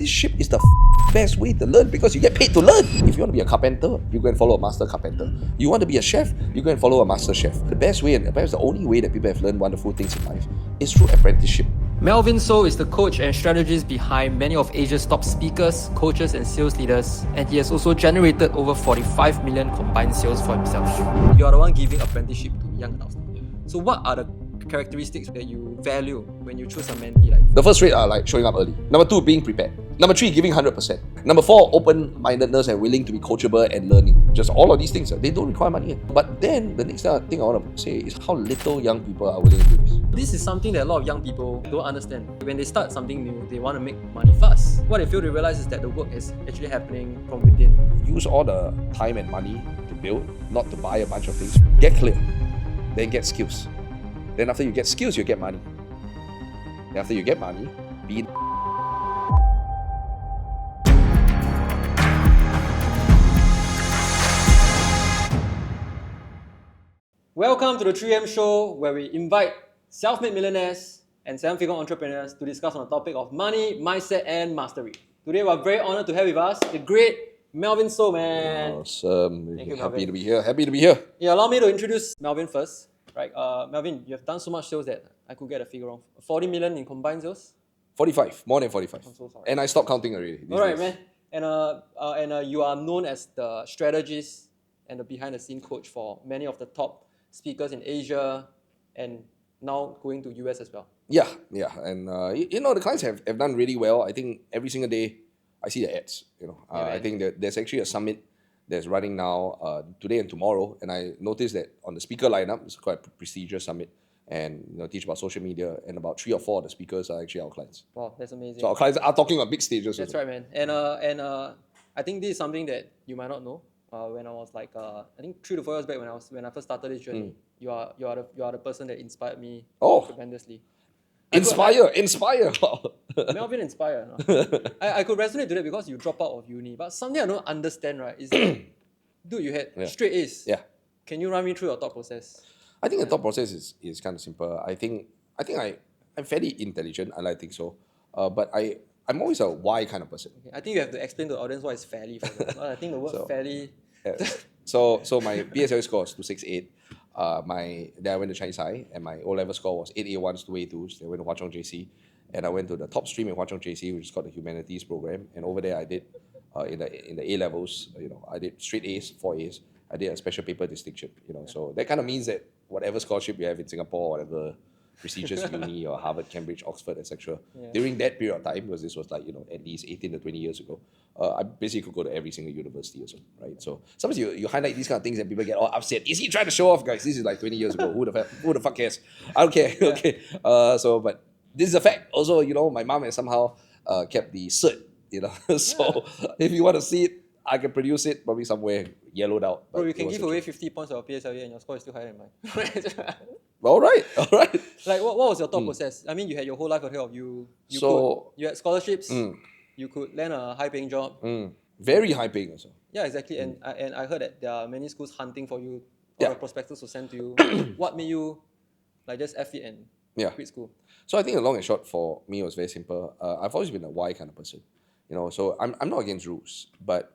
apprenticeship is the best way to learn because you get paid to learn. If you want to be a carpenter, you go and follow a master carpenter. You want to be a chef, you go and follow a master chef. The best way, and perhaps the only way that people have learned wonderful things in life is through apprenticeship. Melvin Soh is the coach and strategist behind many of Asia's top speakers, coaches and sales leaders, and he has also generated over 45 million combined sales for himself. You are the one giving apprenticeship to young adults. So what are the characteristics that you value when you choose a mentee like The first three are like showing up early. Number 2, being prepared. Number 3, giving 100%. Number 4, open-mindedness and willing to be coachable and learning. Just all of these things, they don't require money. But then the next thing I want to say is how little young people are willing to do this. This is something that a lot of young people don't understand. When they start something new, they want to make money fast. What they fail to realize is that the work is actually happening from within. Use all the time and money to build, not to buy a bunch of things. Get clear, then get skills. Then after you get skills, you get money. Then after you get money, be Welcome to the 3M show, where we invite self-made millionaires and seven-figure entrepreneurs to discuss on the topic of money, mindset, and mastery. Today, we're very honored to have with us the great Melvin Soh, man. awesome. Thank you, Happy Melvin. to be here. Happy to be here. Yeah, allow me to introduce Melvin first. Right, Melvin, you have done so much sales that I could get a figure wrong. 40 million in combined sales? 45, more than 45. I'm so sorry. And I stopped counting already. these Alright, days. man. And you are known as the strategist and the behind-the-scene coach for many of the top speakers in Asia and now going to US as well. Yeah. And the clients have done really well. I think every single day I see the ads. I think that there's actually a summit that's running now today and tomorrow, and I noticed that on the speaker lineup, it's quite a prestigious summit, and teach about social media, and about 3 or 4 of the speakers are actually our clients. Wow, that's amazing. So our clients are talking on big stages. That's also. right, man. And I think this is something that you might not know. When I was like, I think 3 to 4 years back when I first started this journey, you are the person that inspired me tremendously. Inspire. Melvin inspire. No? I could resonate to that because you drop out of uni. But something I don't understand, right, is that, dude, you had straight A's. Yeah. Can you run me through your thought process? I think the thought process is kind of simple. I think I'm fairly intelligent. I think so. But I'm always a why kind of person. Okay. I think you have to explain to the audience what is fairly for them. I think the word fairly... Yeah. So my PSLE score was 268. Then I went to Chinese High, and my O-level score was 8A1s, 2A2s. Then I went to Hwa Chong JC, and I went to the top stream in Hwa Chong JC, which is called the Humanities program. And over there, I did in the A levels. I did straight A's, 4 A's. I did a special paper distinction. So that kind of means that whatever scholarship you have in Singapore, whatever prestigious uni or Harvard, Cambridge, Oxford, etc. During that period of time, because this was like at least 18 to 20 years ago, I basically could go to every single university or so, right? So sometimes you highlight these kind of things and people get all upset. Is he trying to show off, guys? This is like 20 years ago. Who the fuck cares? I don't care. Okay. But this is a fact. Also, my mom has somehow kept the cert. So if you want to see it, I can produce it probably somewhere yellowed out. Bro, you can give away 50 points of PSLE and your score is still higher than mine. All right. Like, what was your thought process? I mean, you had your whole life ahead of you. You had scholarships. You could land a high-paying job. Very high-paying also. Yeah, exactly. And I heard that there are many schools hunting for you. All the prospectus to send to you. What made you just F it and quit school? So I think the long and short for me was very simple. I've always been a why kind of person. So I'm not against rules, but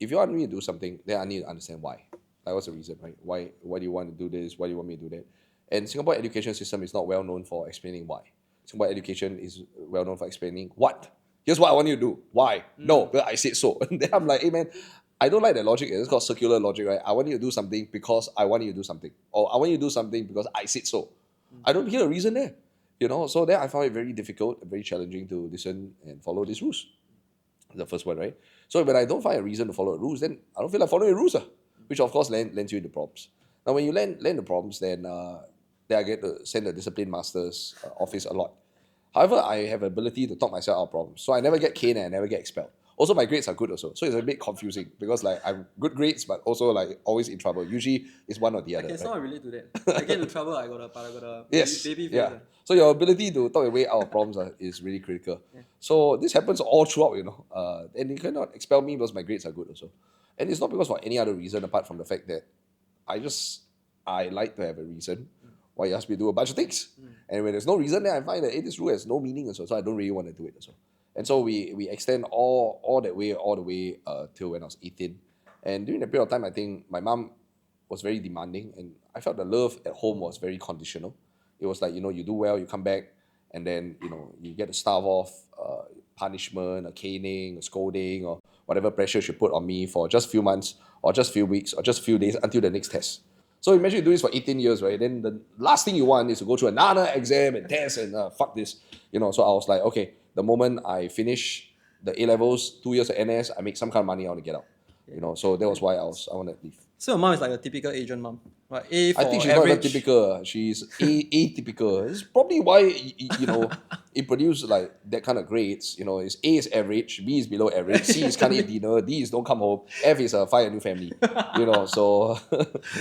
if you want me to do something, then I need to understand why. Like, what's the reason, right? Why do you want to do this? Why do you want me to do that? And Singapore education system is not well known for explaining why. Singapore education is well known for explaining what. Here's what I want you to do. Why? No, but I said so. And then I'm like, hey man, I don't like that logic. It's called circular logic, right? I want you to do something because I want you to do something. Or I want you to do something because I said so. I don't hear a reason there. So then I found it very difficult and very challenging to listen and follow these rules. The first one, right? So when I don't find a reason to follow the rules, then I don't feel like following the rules, which of course lands you into problems. Now, when you land the problems, then I get to send the discipline master's office a lot. However, I have the ability to talk myself out of problems. So I never get caned and I never get expelled. Also, my grades are good also. So it's a bit confusing because I'm good grades, but also always in trouble. Usually it's one or the other. I can somehow relate to that. I get into trouble, I got a baby face. Yeah. So your ability to talk your way out of problems is really critical. Yeah. So this happens all throughout, and you cannot expel me because my grades are good also. And it's not because for any other reason apart from the fact that I like to have a reason why you ask me to do a bunch of things. And when there's no reason, then I find that this rule has no meaning also. So I don't really want to do it also. And so we extend all the way till when I was 18. And during that period of time, I think my mom was very demanding, and I felt the love at home was very conditional. It was like, you do well, you come back, and then, you get to starve off punishment, a caning, a scolding, or whatever pressure she put on me for just few months, or just few weeks, or just few days until the next test. So imagine you do this for 18 years, right? Then the last thing you want is to go through another exam and test and fuck this. So I was like, okay, the moment I finish the A levels, 2 years of NS, I make some kind of money, I want to get out. So that was why I wanted to leave. So your mom is like a typical Asian mom. Like A for I think she's average. not even typical. She's atypical. It's probably why it produced like that kind of grades. It's A is average, B is below average, C is can't eat dinner, D is don't come home, F is find a new family. So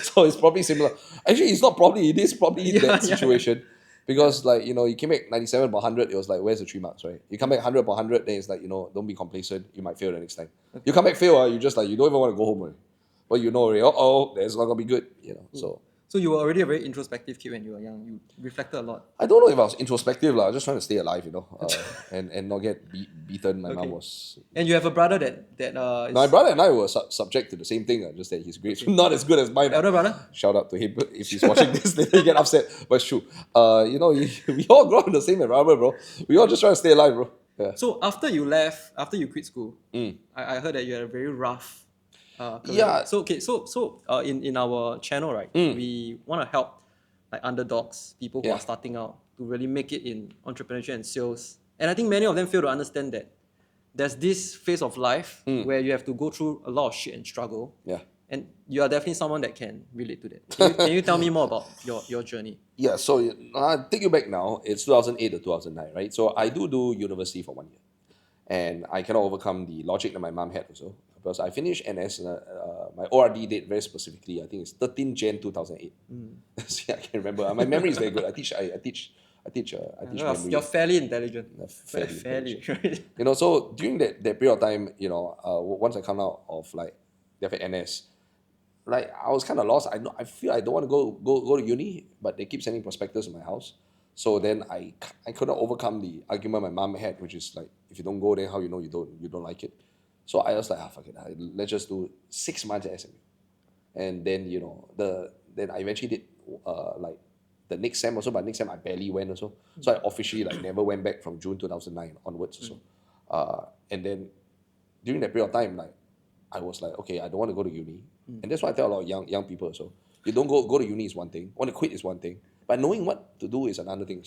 so it's probably similar. Actually, it's not probably. It is probably that situation. Because you came back 97 per 100, it was like, where's the 3 marks, right? You come back 100 per 100, then it's like, don't be complacent, you might fail the next time. You come back fail, you just like, you don't even want to go home. Right? But already, that's not going to be good, So you were already a very introspective kid when you were young. You reflected a lot. I don't know if I was introspective, I was just trying to stay alive, and not get beaten. My mom was... And you have a brother that My brother and I were subject to the same thing, just that his grades were not as good as mine. Elder brother? Shout out to him if he's watching this, later he get upset. But it's true. We all grow up in the same environment, bro. We all just try to stay alive, bro. Yeah. So after you quit school, I heard that you had a very rough career. Yeah. So in our channel, right, we want to help like underdogs, people who are starting out, to really make it in entrepreneurship and sales. And I think many of them fail to understand that there's this phase of life where you have to go through a lot of shit and struggle. Yeah. And you are definitely someone that can relate to that. Can you tell me more about your journey? Yeah, so I'll take you back now. It's 2008 to 2009, right? So I do university for 1 year. And I cannot overcome the logic that my mom had also. Because I finished NS, my ORD date very specifically, I think it's 13 Jan 2008. See, I can remember. My memory is very good. I teach memory. You're fairly intelligent. Fairly. So during that period of time, once I come out of like NS, like I was kind of lost. I feel I don't want to go to uni, but they keep sending prospectus to my house. So then I couldn't overcome the argument my mom had, which is like, if you don't go, then how you don't like it. So I was like, fuck it, let's just do 6 months at SMU. And then then I eventually did like the next sem also, but next sem I barely went also. So I officially like never went back from June 2009 onwards also. And then during that period of time, like I was like, okay, I don't want to go to uni. And that's why I tell a lot of young people also. You don't go to uni is one thing, want to quit is one thing, but knowing what to do is another thing.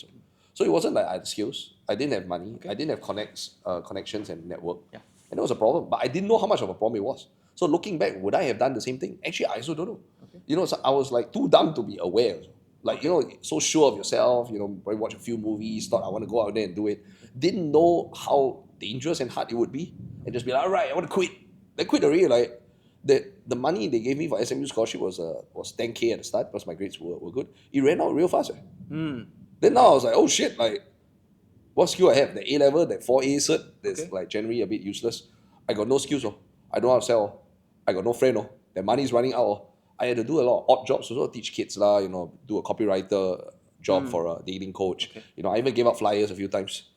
So it wasn't like I had skills, I didn't have money, I didn't have connections and network. Yeah. And it was a problem, but I didn't know how much of a problem it was. So looking back, would I have done the same thing? Actually, I also don't know. Okay. So I was like too dumb to be aware. Like, so sure of yourself, probably watch a few movies, thought I want to go out there and do it. Didn't know how dangerous and hard it would be. And just be like, all right, I want to quit. I quit already. Like, the money they gave me for SMU scholarship was 10K at the start because my grades were good. It ran out real fast. Then now I was like, oh shit, like, what skill I have? The A level, that 4A cert, that's like generally a bit useless. I got no skills. I don't know how to sell. I got no friend. The money's running out. I had to do a lot of odd jobs also, teach kids, do a copywriter job for a dating coach. Okay. I even gave out flyers a few times.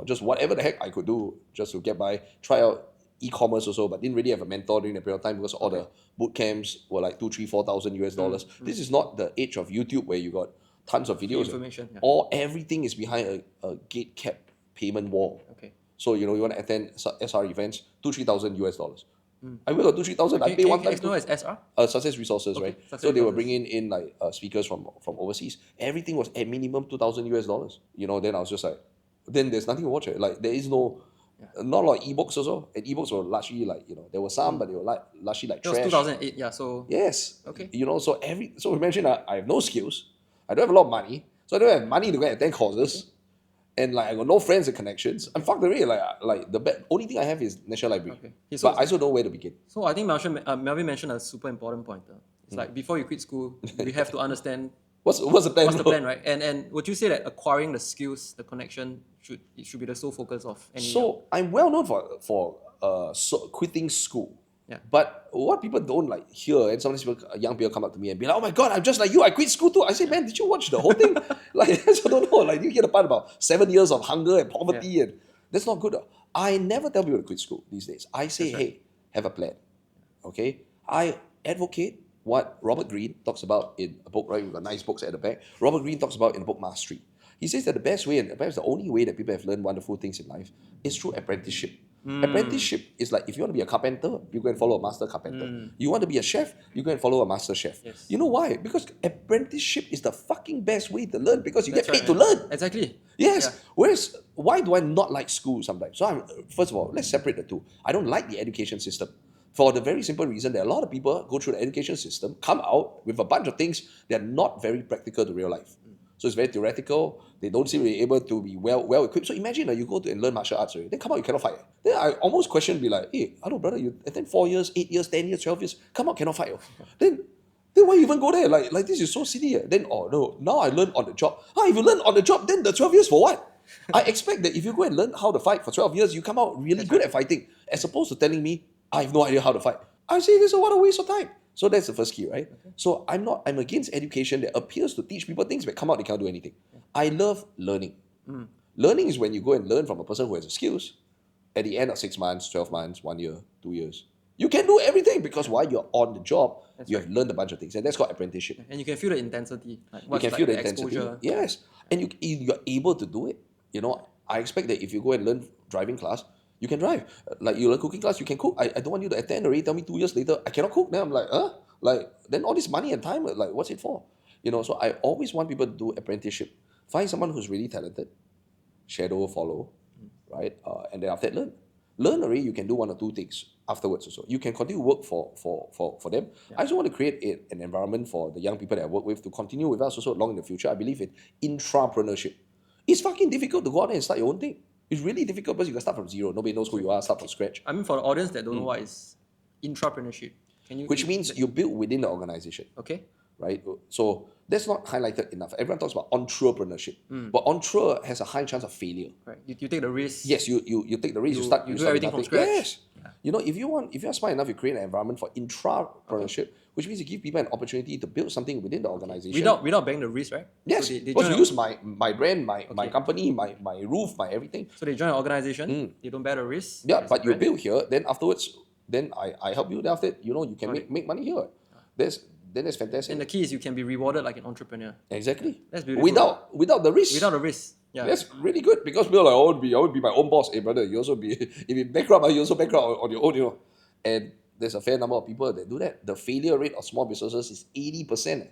Just whatever the heck I could do just to get by. Try out e-commerce also, but didn't really have a mentor during the period of time because all the boot camps were like $2,000, $3,000 US. This is not the age of YouTube where you got tons of videos. Information. Or everything is behind a gate-kept payment wall. Okay. So, you want to attend SR events, $2,000, $3,000 US. I will do 3,000. I pay one time. Know as SR? Success Resources, right? So they were bringing in like speakers from overseas. Everything was at minimum $2,000 US. Then I was just like, then there's nothing to watch. Like there is not a lot of ebooks also. And ebooks were largely like, there were some, but they were largely like trash. It was 2008, yeah. So yes. Okay. So imagine I have no skills. I don't have a lot of money. So I don't have money to go and attend courses. Okay. And like I got no friends and connections. I'm fucked already. Like the only thing I have is National Library. Okay. But I also don't know where to begin. So I think Melvin mentioned a super important point. It's like before you quit school, you have to understand what's the plan. What's the plan, right? And would you say that acquiring the skills, the connection, should be the sole focus of any? So I'm well known for quitting school. Yeah. But what people don't like hear, and sometimes young people come up to me and be like, "Oh my god, I'm just like you. I quit school too." I say, "Man, did you watch the whole thing?" Like, I don't know. Like, you hear the part about 7 years of hunger and poverty, and that's not good. I never tell people to quit school these days. I say, hey, have a plan. Okay? I advocate what Robert Greene talks about in a book, right? We've got nice books at the back. Robert Greene talks about in the book Mastery. He says that the best way, and perhaps the only way that people have learned wonderful things in life is through apprenticeship. Apprenticeship is like, if you want to be a carpenter, you go and follow a master carpenter. You want to be a chef, you go and follow a master chef. Yes. You know why? Because apprenticeship is the fucking best way to learn because you get paid to learn. Exactly. Yes. Yeah. Whereas, why do I not like school sometimes? So, first of all, let's separate the two. I don't like the education system for the very simple reason that a lot of people go through the education system, come out with a bunch of things that are not very practical to real life. So it's very theoretical. They don't seem to be able to be well equipped. So imagine you go to and learn martial arts, right? Then come out, you cannot fight. Then I almost question, be like, hey, hello brother, you attend 4 years, 8 years, 10 years, 12 years, come out, cannot fight. Then why you even go there? Like this is so silly. Then, oh no, now I learn on the job. If you learn on the job, then the 12 years for what? I expect that if you go and learn how to fight for 12 years, you come out really good at fighting, as opposed to telling me, I have no idea how to fight. I say this is what a waste of time. So that's the first key, right? Okay. So I'm against education that appears to teach people things, but come out, they can't do anything. I love learning. Learning is when you go and learn from a person who has the skills at the end of 6 months, 12 months, 1 year, 2 years. You can do everything because while you're on the job, you have learned a bunch of things. And that's called apprenticeship. And you can feel the intensity. You can feel the intensity. Exposure. Yes. And you're able to do it. You know, I expect that if you go and learn driving class, you can drive. Like you learn cooking class, you can cook. I don't want you to attend already. Tell me 2 years later, I cannot cook. Then I'm like, huh? Like, then all this money and time, like, what's it for? You know, so I always want people to do apprenticeship. Find someone who's really talented, shadow, follow, right? And then after that, learn. Learn already, you can do 1 or 2 things afterwards also. You can continue work for them. Yeah. I also want to create an environment for the young people that I work with to continue with us also long in the future. I believe in intrapreneurship. It's fucking difficult to go out there and start your own thing. It's really difficult because you can start from zero. Nobody knows who you are, start from scratch. I mean, for the audience that don't know what is intrapreneurship, which means you build within the organization. Okay. Right? So that's not highlighted enough. Everyone talks about entrepreneurship. But entrepreneur has a high chance of failure. Right. You take the risk. Yes, you take the risk. You do everything from scratch. Yes. Yeah. You know, if you're smart enough, you create an environment for intrapreneurship, which means you give people an opportunity to build something within the organization. Without bearing the risk, right? Yes. So because you use my brand, my company, my roof, my everything. So they join an organization, they don't bear the risk. Yeah, but you build here, then afterwards, then I help you. Then after that, you can make money here. Then that's fantastic. And the key is you can be rewarded like an entrepreneur. Exactly. That's beautiful. Without the risk. Without the risk. Yeah. That's really good because we're like, I would be my own boss. Hey brother, you also be if you bankrupt, you also bankrupt on your own, And there's a fair number of people that do that. The failure rate of small businesses is 80%.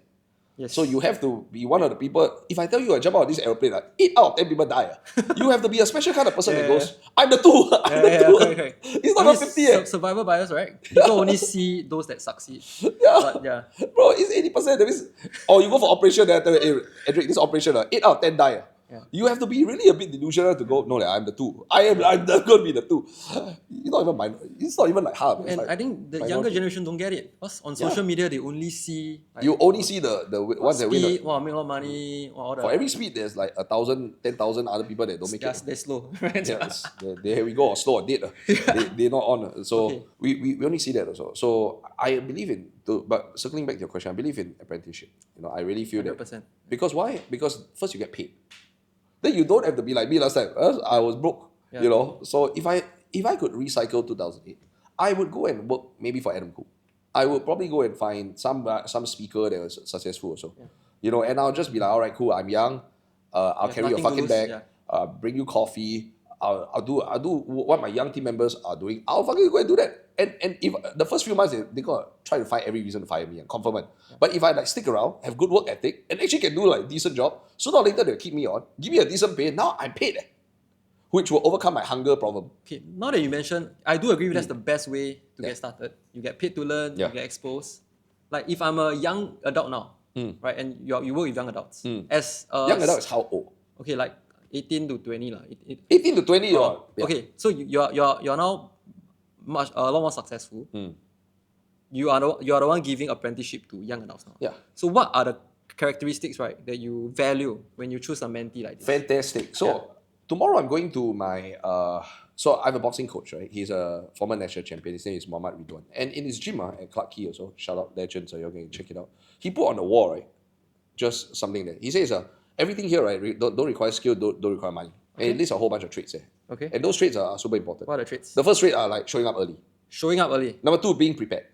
Yes. So you have to be one of the people. If I tell you I jump out of this airplane, 8 out of 10 people die. You have to be a special kind of person that goes, I'm the 2. I'm the 2. Okay. It's not a 50. Survival bias, right? People only see those that succeed. But bro, it's 80%. That means, you go for operation, then I tell you, hey, Edric, this operation, 8 out of 10 die. Yeah. You have to be really a bit delusional to go, no, I'm the 2. I'm going to be the 2. It's not even like half. And I think the younger generation don't get it. Because on social media, they only see... you only see the ones that win. Make a lot of money. For every speed, there's like 1,000, 10,000 other people that don't make it. They're slow. There we go, or slow or dead. They're not on. So we only see that also. So I believe in, but circling back to your question, I believe in apprenticeship. I really feel 100%. that. Because why? Because first you get paid. Then you don't have to be like me last time. I was broke, So if I could recycle 2008, I would go and work maybe for Adam Khoo. I would probably go and find some speaker that was successful also. And I'll just be like, all right, cool. I'm young. I'll carry your fucking bag. Bring you coffee. I'll do what my young team members are doing. I'll fucking go and do that. And if the first few months they gonna try to find every reason to fire me and confirm it. But if I stick around, have good work ethic, and actually can do decent job, sooner or later they'll keep me on, give me a decent pay. Now I'm paid, which will overcome my hunger problem. Okay, now that you mentioned, I do agree that's the best way to get started. You get paid to learn, you get exposed. Like if I'm a young adult now, right, and you work with young adults. As young adult is how old? Okay, like 18 to 20 18 to 20 Okay, so you're now a lot more successful. You are the one giving apprenticeship to young adults now. Yeah. So what are the characteristics, right, that you value when you choose a mentee like this? Fantastic. So tomorrow I'm going to my so I have a boxing coach, right? He's a former national champion. His name is Muhammad Ridwan. And in his gym at Clarke Quay also, shout out legends, so you're going to check it out. He put on the wall, right? Just something there. He says everything here, right, don't require skill, don't require money. And it lists a whole bunch of traits there. Okay. And those traits are super important. What are the traits? The first trait are like showing up early. Showing up early. Number 2, being prepared.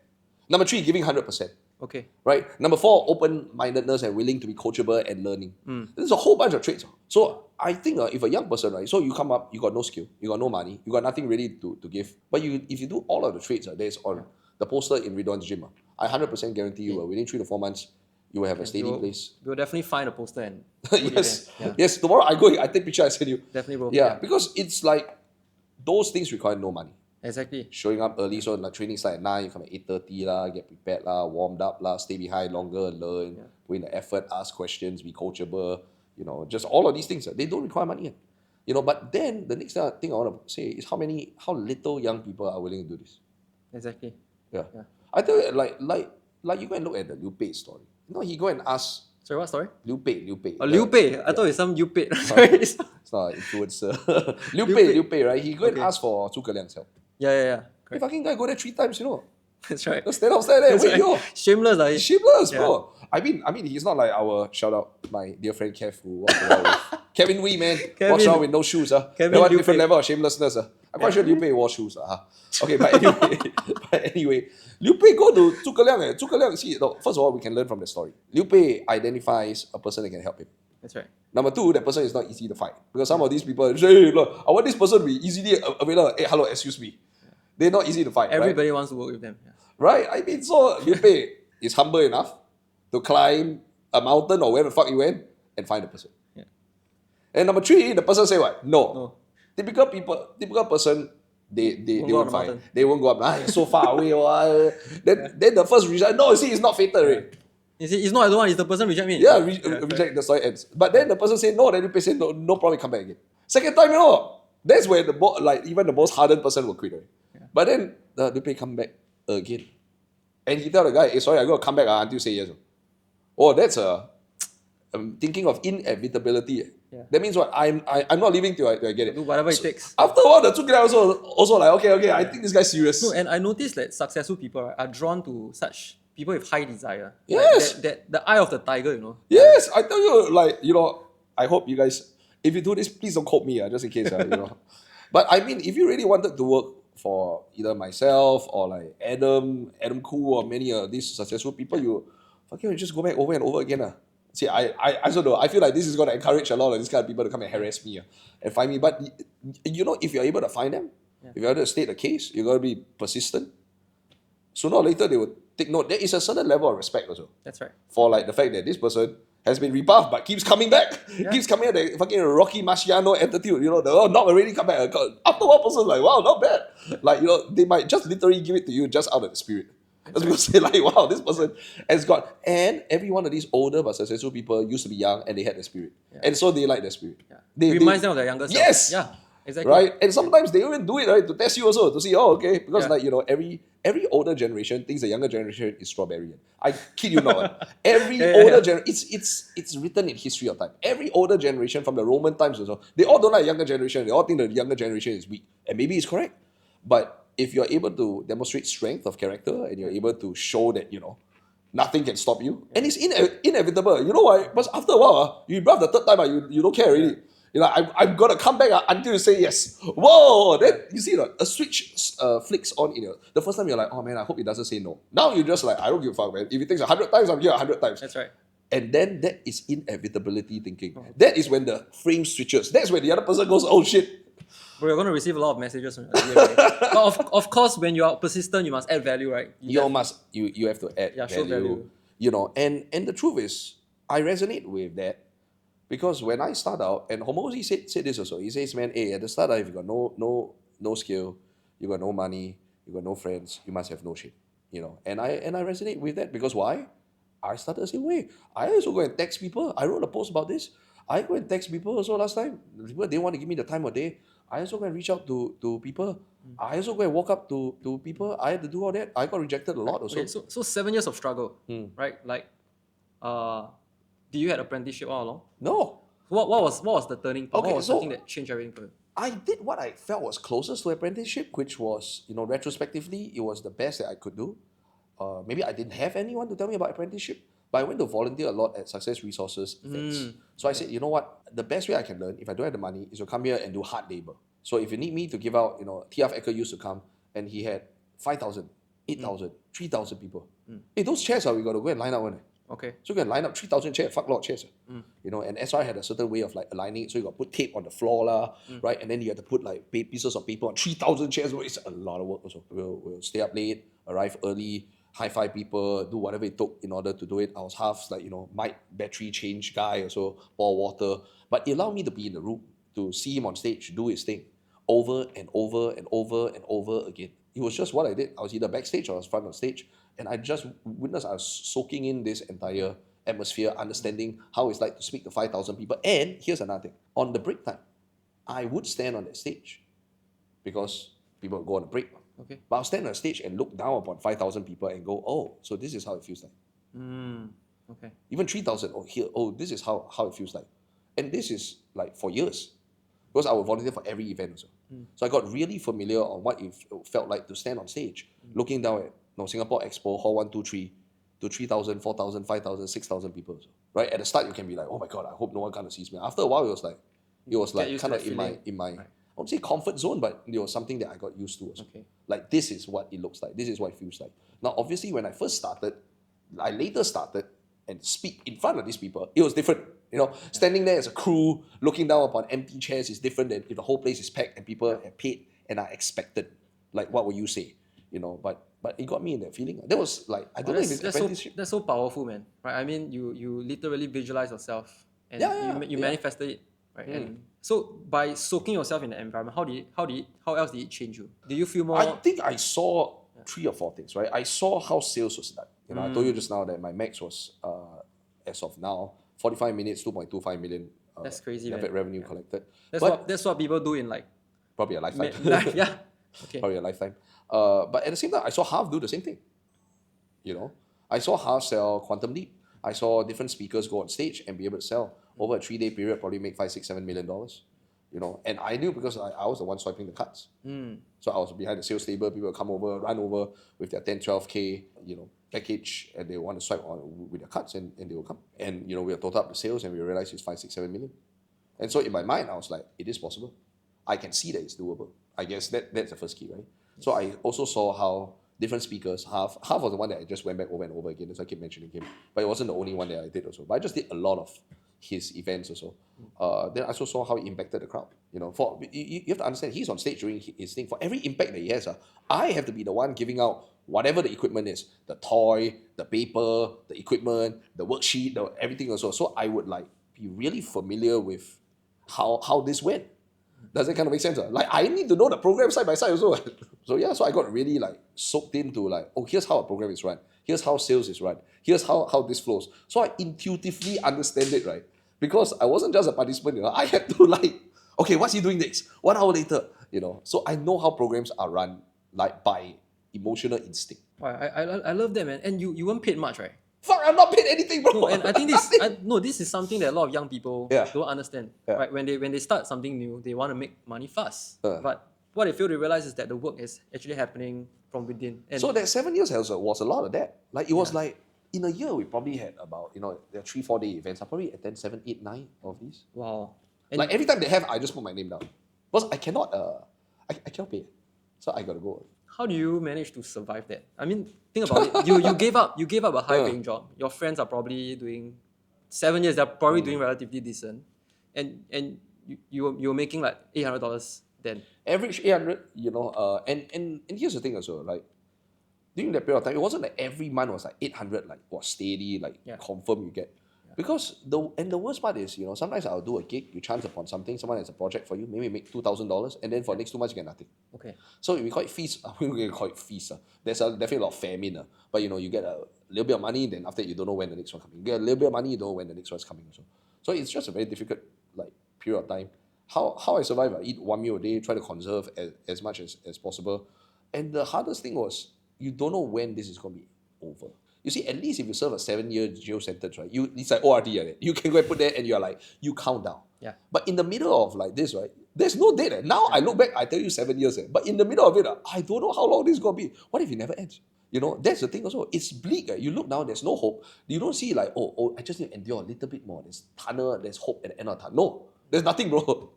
Number 3, giving 100%. Okay. Right? Number 4, open-mindedness and willing to be coachable and learning. There's a whole bunch of traits. So I think if a young person, right, so you come up, you got no skill, you got no money, you got nothing really to give. But if you do all of the traits, there's on the poster in Ridwan's gym. I 100% guarantee you within 3 to 4 months, you will have a steady place. We'll definitely find a poster and Yes. Yes. Tomorrow I go, I take picture, I send you. Definitely, bro. Yeah, because it's like those things require no money. Exactly. Showing up early, so like training start at 9, you come at 8:30 lah, get prepared lah, warmed up lah, stay behind longer, learn, put in the effort, ask questions, be coachable, just all of these things. They don't require money. But then the next thing I want to say is how little young people are willing to do this. Exactly. Yeah. I tell you, like you go and look at the Liu Pei story. He go and ask. Sorry, what story? Liu Pei. Oh, Liu Pei. I thought it's some Liu Pei. Sorry. It's not an influencer. Liu Pei, right? He go and ask for Zhuge Liang's help. Yeah. The fucking guy go there 3 times, That's right. Just stand outside there. Wait, yo. Shameless, like. Shameless, bro. I mean, he's not like our shout out, my dear friend Kev, who walks around with Kevin Wee, man. Walks around with no shoes. Kevin That one Liu different Pei. level of shamelessness. I'm quite sure Liu Pei wore shoes. Okay, but anyway, Liu Pei go to Zhuge Liang. Zhuge Liang, see, first of all, we can learn from the story. Liu Pei identifies a person that can help him. That's right. Number 2, that person is not easy to find. Because some of these people say, hey, look, I want this person to be easily available. Hey, hello, excuse me. They're not easy to find. Everybody wants to work with them. Yeah. Right? I mean, so Liu Pei is humble enough to climb a mountain or wherever the fuck you went and find the person. Yeah. And number 3, the person say what? No. No. Typical person, they go up won't the find. mountain. They won't go up. It's so far away. Then the first reason, no, see, it's not fated. Right? You see, it's not I don't want, it's the person reject me. Yeah, reject, the story ends. But then the person say no, then Liu Pei say no problem, come back again. Second time, that's where even the most hardened person will quit. Right? Yeah. But then Liu Pei come back again. And he tell the guy, hey, sorry, I got to come back until say yes. Oh, that's I'm thinking of inevitability. Yeah. That means what? I'm not leaving till I get it. Do whatever it takes. After a while, the Zhuge Liang also like, okay, I think this guy's serious. No, and I noticed that successful people, right, are drawn to such people with high desire. Yes. Like that the eye of the tiger, Yes, I tell you, I hope you guys, if you do this, please don't quote me, just in case, But I mean, if you really wanted to work for either myself or like Adam Khoo or many of these successful people, you fucking just go back over and over again. See, I don't know. I feel like this is going to encourage a lot of these kind of people to come and harass me and find me. But if you're able to find them, if you're able to state a case, you're going to be persistent. Sooner or later, they will take note. There is a certain level of respect also. That's right. For like the fact that this person has been rebuffed but keeps coming back. Yeah. Keeps coming at the fucking Rocky Marciano attitude. Not already come back. After one person's like, wow, not bad. Like, they might just literally give it to you just out of the spirit. Just because they like, wow, this person has got. And every one of these older but successful people used to be young and they had the spirit. Yeah. And so they like the spirit. Yeah. Reminds them of their younger self. Yes! Yeah, exactly. Right? And sometimes they even do it, right, to test you also, to see, okay. Because every older generation thinks the younger generation is strawberry. I kid you not. Every older generation, it's written in history of time. Every older generation from the Roman times also, they all don't like younger generation. They all think the younger generation is weak. And maybe it's correct. But if you're able to demonstrate strength of character and you're able to show that, nothing can stop you, and it's inevitable. You know why? Because after a while, you brush the third time, you don't care already. I'm gonna come back until you say yes. Whoa! Then you see a switch flicks on in you. The first time you're like, oh man, I hope it doesn't say no. Now you're just like, I don't give a fuck, man. If it takes 100 times, I'm here 100 times. That's right. And then that is inevitability thinking. That is when the frame switches. That's when the other person goes, oh shit. Bro, you're going to receive a lot of messages from your DM, right? But of course, when you are persistent, you must add value, right? You have to add show value. And the truth is, I resonate with that because when I start out, and Homozi said this also, he says, man, hey, at the start, if you got no skill, you got no money, you got no friends, you must have no shit, And I resonate with that because why? I started the same way. I also go and text people. I wrote a post about this. I go and text people also last time. People didn't want to give me the time of day. I also go and reach out to people. I also go and walk up to people. I had to do all that. I got rejected a lot also. Okay, so 7 years of struggle, right? Like, did you had apprenticeship all along? No. What was the turning point? Okay, what was the thing that changed everything for you? I did what I felt was closest to apprenticeship, which was, retrospectively, it was the best that I could do. Maybe I didn't have anyone to tell me about apprenticeship, but I went to volunteer a lot at Success Resources events. So I said, you know what? The best way I can learn, if I don't have the money, is to come here and do hard labor. So if you need me to give out, TF Ecker used to come and he had 5,000, 8,000, 3,000 people. Hey, those chairs we got to go and line up one. Okay. So you can line up 3,000 chairs, fuck lot of chairs. And SR had a certain way of like aligning it. So you got to put tape on the floor, right? And then you have to put like pieces of paper on 3,000 chairs. It's a lot of work also. We'll stay up late, arrive early, high-five people, do whatever it took in order to do it. I was half like, mic battery change guy also, pour water. But it allowed me to be in the room, to see him on stage, do his thing over and over and over and over again. It was just what I did. I was either backstage or I was front of stage. And I just witnessed, I was soaking in this entire atmosphere, understanding how it's like to speak to 5,000 people. And here's another thing. On the break time, I would stand on that stage because people would go on a break. Okay. But I'll stand on the stage and look down upon 5,000 people and go, oh, so this is how it feels like. Okay. Even 3,000, this is how it feels like. And this is like for years. Because I would volunteer for every event also. So I got really familiar on what it felt like to stand on stage, looking down at Singapore Expo, Hall 123, to 3,000, 4,000, 5,000, 6,000 people. Also, right? At the start, you can be like, oh my God, I hope no one kind of sees me. After a while, it was like kind of in my I won't say comfort zone, but it was something that I got used to also. Okay. Like, this is what it looks like. This is what it feels like. Now, obviously, when I first started, I later started and speak in front of these people, it was different. Standing there as a crew, looking down upon empty chairs is different than if the whole place is packed and people are paid and are expected. Like, what will you say? But it got me in that feeling. That was like, I don't know if it's apprenticeship. That's so powerful, man. Right? I mean, you literally visualize yourself and you manifested it, right? And so by soaking yourself in the environment, how else did it change you? Do you feel more? I think I saw 3 or 4 things, right? I saw how sales was done. I told you just now that my max was, as of now, 45 minutes, 2.25 million. That's crazy, man. Revenue collected. That's what people do in like probably a lifetime. Yeah. Okay. Probably a lifetime. But at the same time, I saw half do the same thing. I saw half sell Quantum Leap. I saw different speakers go on stage and be able to sell over a 3-day period, probably make $5, $6, $7 million. And I knew because I was the one swiping the cards. So I was behind the sales table. People would come over, run over with their 10, 12K, package, and they want to swipe on with their cards, and they will come. And we were total up the sales, and we realized it's $5, $6, $7 million. And so in my mind, I was like, it is possible. I can see that it's doable. I guess that's the first key, right? So I also saw how different speakers, half was the one that I just went back over and over again, as I keep mentioning him. But it wasn't the only one that I did also. But I just did a lot of his events also. Then I also saw how he impacted the crowd. You have to understand, he's on stage doing his thing. For every impact that he has, I have to be the one giving out whatever the equipment is, the toy, the paper, the equipment, the worksheet, everything also. So I would be really familiar with how this went. Does that kind of make sense? Like, I need to know the program side by side also. So I got really soaked into here's how a program is run. Here's how sales is run. Here's how this flows. So I intuitively understand it, right? Because I wasn't just a participant, I had to okay, what's he doing next? 1 hour later, So I know how programs are run by emotional instinct. Wow, I love that, man. And you weren't paid much, right? Fuck, I'm not paid anything, bro. No, and I think this is something that a lot of young people don't understand. Right? When they start something new, they want to make money fast. But what they fail to realize is that the work is actually happening from within. And so that 7 years was a lot of that. It was in a year we probably had about there are 3-4 day events. I probably attend 7, 8, 9 of these. Wow. And every time they have, I just put my name down because I cannot I cannot pay, so I gotta go. How do you manage to survive that? I mean, think about it. You gave up a high paying job. Your friends are probably doing 7 years. They're probably doing relatively decent, and you were making $800 then. Average 800, and here's the thing also, during that period of time, it wasn't every month was 800, was steady, confirm you get. Because the worst part is, sometimes I'll do a gig, you chance upon something, someone has a project for you, maybe make $2,000, and then for the next 2 months you get nothing. Okay. So we call it feast. We call it feast. There's definitely a lot of famine, but you get a little bit of money, then after you don't know when the next one's coming. You get a little bit of money, you don't know when the next one's coming also. So it's just a very difficult period of time. How I survive, I eat 1 meal a day, try to conserve as much as possible. And the hardest thing was, you don't know when this is going to be over. You see, at least if you serve a 7-year jail sentence, right? It's like ORD, right? You can go and put there and you're you count down. Yeah. But in the middle of this, right? There's no date. Now I look back, I tell you 7 years. But in the middle of it, I don't know how long this is going to be. What if it never ends? That's the thing also. It's bleak. You look now, there's no hope. You don't see I just need to endure a little bit more. There's hope at the end of the tunnel. No, there's nothing, bro.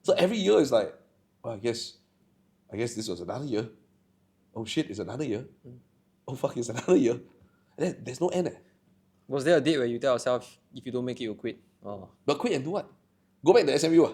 So every year is I guess this was another year. Oh shit, it's another year. Oh fuck, it's another year. And there's no end. Was there a date where you tell yourself, if you don't make it, you'll quit? Oh. But quit and do what? Go back to SMU.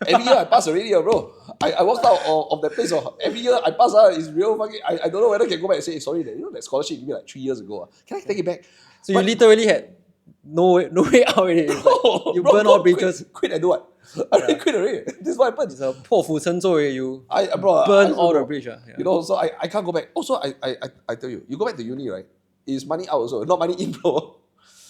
Every year I pass already, bro. I walked out of that place. Every year I pass, it's real fucking. I don't know whether I can go back and say, sorry, that scholarship you give me like 3 years ago. Can I take it back? So you literally had no way out already. It's like you burn all bridges. Quit and do what? I already quit already. This is what happens. It's a 破釜沉舟 already. You bro, burn I all the know. bridge. Yeah. You know, so I can't go back. Also, I tell you, you go back to uni, right? It's money out also, not money in, bro.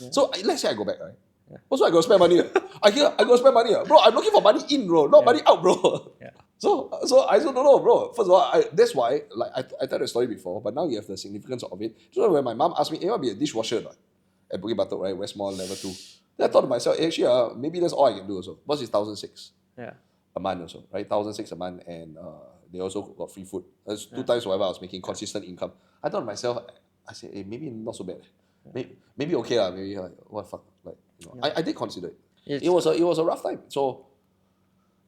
Yeah. So let's say I go back, right? Yeah. Also, I gotta spend money. I gotta spend money. Bro, I'm looking for money in, bro, not money out, bro. Yeah. So I also don't know, bro. First of all, that's why, like I told the story before, but now you have the significance of it. So when my mom asked me, hey, I'll be a dishwasher at Bukit Batok, right? West Mall, level 2. Then I thought to myself, actually, maybe that's all I can do also. Boss is 1,600 a month also, right? 1,600 a month, and they also got free food. That's 2 times whatever I was making, consistent income. I thought to myself, I said, hey, maybe not so bad. Maybe okay lah. Maybe like what fuck. Like I did consider it. It was a rough time. So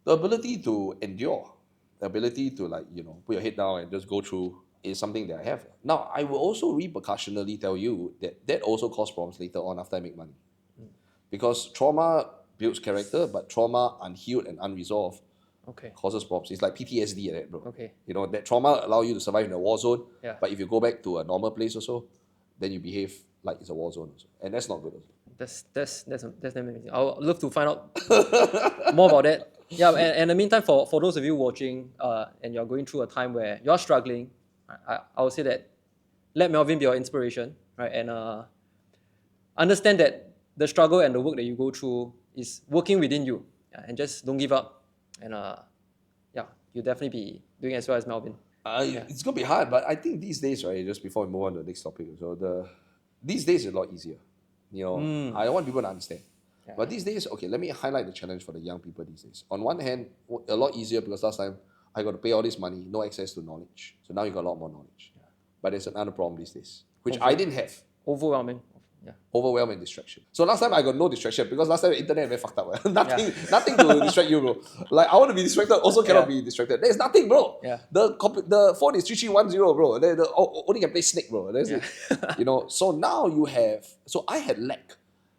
the ability to endure, the ability to put your head down and just go through is something that I have. Now I will also repercussionally tell you that also causes problems later on after I make money, because trauma builds character, but trauma unhealed and unresolved causes problems. It's like PTSD, that, bro. Okay. That trauma allow you to survive in a war zone. Yeah. But if you go back to a normal place also, then you behave like it's a war zone also. And that's not good also. That's amazing. I would love to find out more about that. Yeah, and in the meantime, for those of you watching and you're going through a time where you're struggling, I would say that let Melvin be your inspiration, right? And understand that the struggle and the work that you go through is working within you. Yeah, and just don't give up. And you'll definitely be doing as well as Melvin. It's going to be hard, but I think these days, right, just before we move on to the next topic, so these days is a lot easier. I want people to understand. Yeah. But these days, okay, let me highlight the challenge for the young people these days. On one hand, a lot easier because last time I got to pay all this money, no access to knowledge. So now you got a lot more knowledge. Yeah. But there's another problem these days, which I didn't have. Overwhelming. Yeah. Overwhelm and distraction. So last time I got no distraction because last time the internet very fucked up. Nothing to distract you, bro. Like I want to be distracted, also cannot be distracted. There's nothing, bro. Yeah. The phone is 3310, bro. The only can play Snake, bro. That's it. So now you have. So I had lack,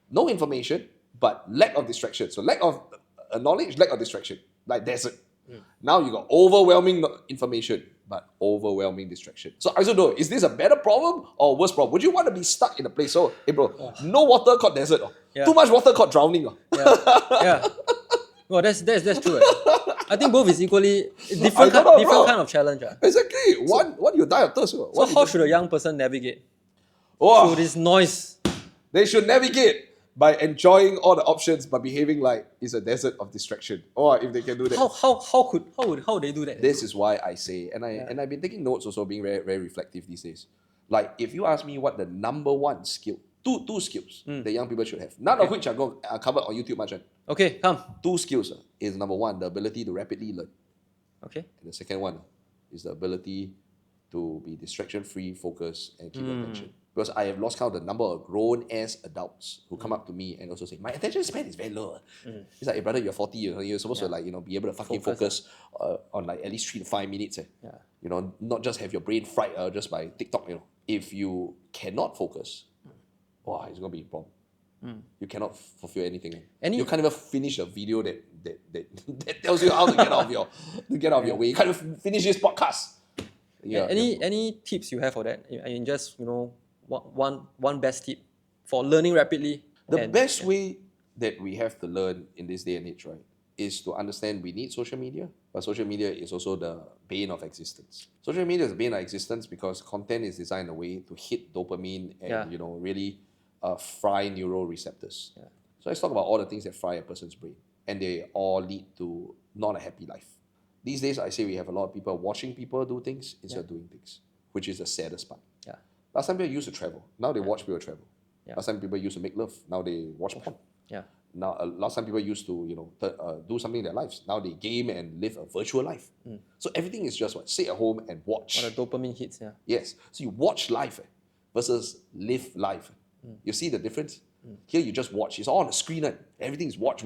no information, but lack of distraction. So lack of knowledge, lack of distraction. Like that's it. Now you got overwhelming information, but overwhelming distraction. So I don't know, is this a better problem or worse problem? Would you want to be stuck in a place? So, hey bro, no water called desert. Too much water called drowning. Yeah. Well, that's true. I think both is equally different kind of challenge. Exactly. One you die of thirst. So how should a young person navigate through this noise? They should navigate by enjoying all the options, but behaving like it's a desert of distraction. Or if they can do that. How would they do that? This is why I say, and I've been taking notes also, being very, very reflective these days. Like if you ask me what the number one skill, two skills that young people should have, none of which are covered on YouTube much. Okay, come. 2 skills is number one, the ability to rapidly learn. Okay. And the second one is the ability to be distraction-free, focus, and keep your attention. Because I have lost count of the number of grown-ass adults who come up to me and also say, my attention span is very low. It's like, hey brother, you're 40, you're supposed to be able to fucking focus on like at least 3 to 5 minutes. Not just have your brain fried just by TikTok. If you cannot focus, it's gonna be a problem. You cannot fulfill anything. You can't even finish a video that tells you how to get out of your way. You can't even finish this podcast. Any tips you have for that? I mean, just one best tip for learning rapidly. The best way that we have to learn in this day and age, right, is to understand we need social media, but social media is also the bane of existence. Social media is the bane of existence because content is designed in a way to hit dopamine and really fry neural receptors. Yeah. So let's talk about all the things that fry a person's brain, and they all lead to not a happy life. These days, I say we have a lot of people watching people do things instead of doing things, which is the saddest part. Yeah. Last time people used to travel. Now they watch people travel. Yeah. Last time people used to make love. Now they watch porn. Yeah. Now, last time people used to, do something in their lives. Now they game and live a virtual life. So everything is just sit at home and watch. Or the dopamine hits, yeah. Yes. So you watch life versus live life. You see the difference? Here you just watch. It's all on the screen. Everything is watch.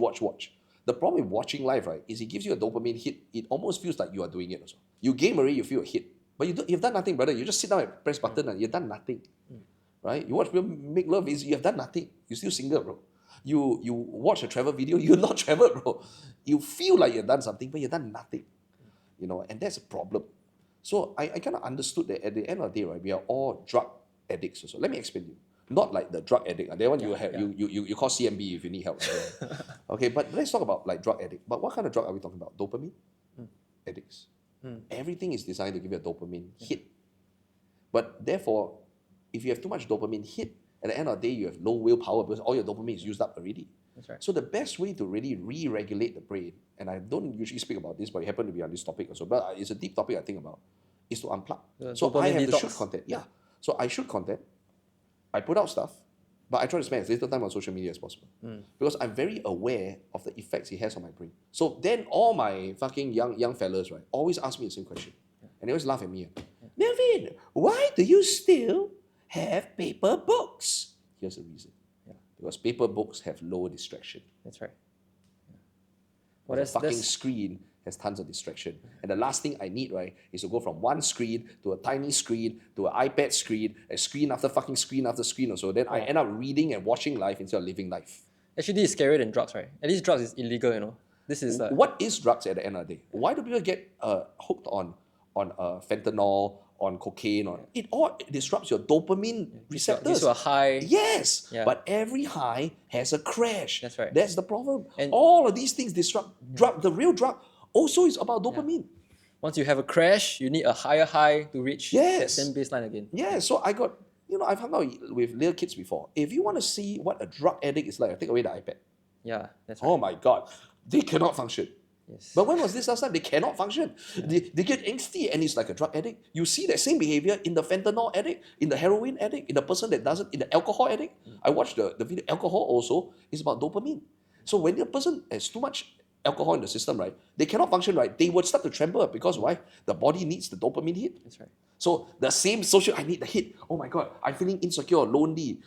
The problem with watching live, right, is it gives you a dopamine hit. It almost feels like you are doing it also. You game already, you feel a hit. But you've done nothing, brother. You just sit down and press button and you've done nothing. Right? You watch people make love, you have done nothing. You're still single, bro. You watch a travel video, you're not traveled, bro. You feel like you've done something, but you've done nothing. And that's a problem. So I kind of understood that at the end of the day, right, we are all drug addicts also. Let me explain to you. Not like the drug addict. That one you call CMB if you need help. Okay, but let's talk about like drug addict. But what kind of drug are we talking about? Dopamine? Addicts. Everything is designed to give you a dopamine hit. But therefore, if you have too much dopamine hit, at the end of the day, you have no willpower because all your dopamine is used up already. That's right. So the best way to really re-regulate the brain, and I don't usually speak about this, but you happen to be on this topic also, but it's a deep topic I think about, is to unplug. So I have to shoot content. Yeah. So I shoot content, I put out stuff, but I try to spend as little time on social media as possible. Because I'm very aware of the effects it has on my brain. So then all my fucking young fellas, right, always ask me the same question. And they always laugh at me. Melvin, why do you still have paper books? Here's the reason. Because paper books have low distraction. That's right. Well, the fucking screen has tons of distraction. And the last thing I need, right, is to go from one screen to a tiny screen to an iPad screen, a screen after fucking screen after screen or so. Then I end up reading and watching life instead of living life. Actually, this is scarier than drugs, right? At least drugs is illegal, This is what is drugs at the end of the day? Why do people get hooked on fentanyl, on cocaine? It all disrupts your dopamine receptors. Gives you a high. Yes, but every high has a crash. That's right. That's the problem. And all of these things disrupt drug. The real drug also is about dopamine. Once you have a crash, you need a higher high to reach that same baseline again. Yeah, so I got, I've hung out with little kids before. If you want to see what a drug addict is like, I take away the iPad. Yeah, that's right. Oh my God, they cannot function. Yes. But when was this last time? They cannot function. They get angsty and it's like a drug addict. You see that same behavior in the fentanyl addict, in the heroin addict, in the person that doesn't, in the alcohol addict. I watched the video. Alcohol also is about dopamine. So when the person has too much alcohol in the system, right, they cannot function right. They would start to tremble because why? The body needs the dopamine hit. That's right. So the same social, I need the hit. Oh my God, I'm feeling insecure, lonely,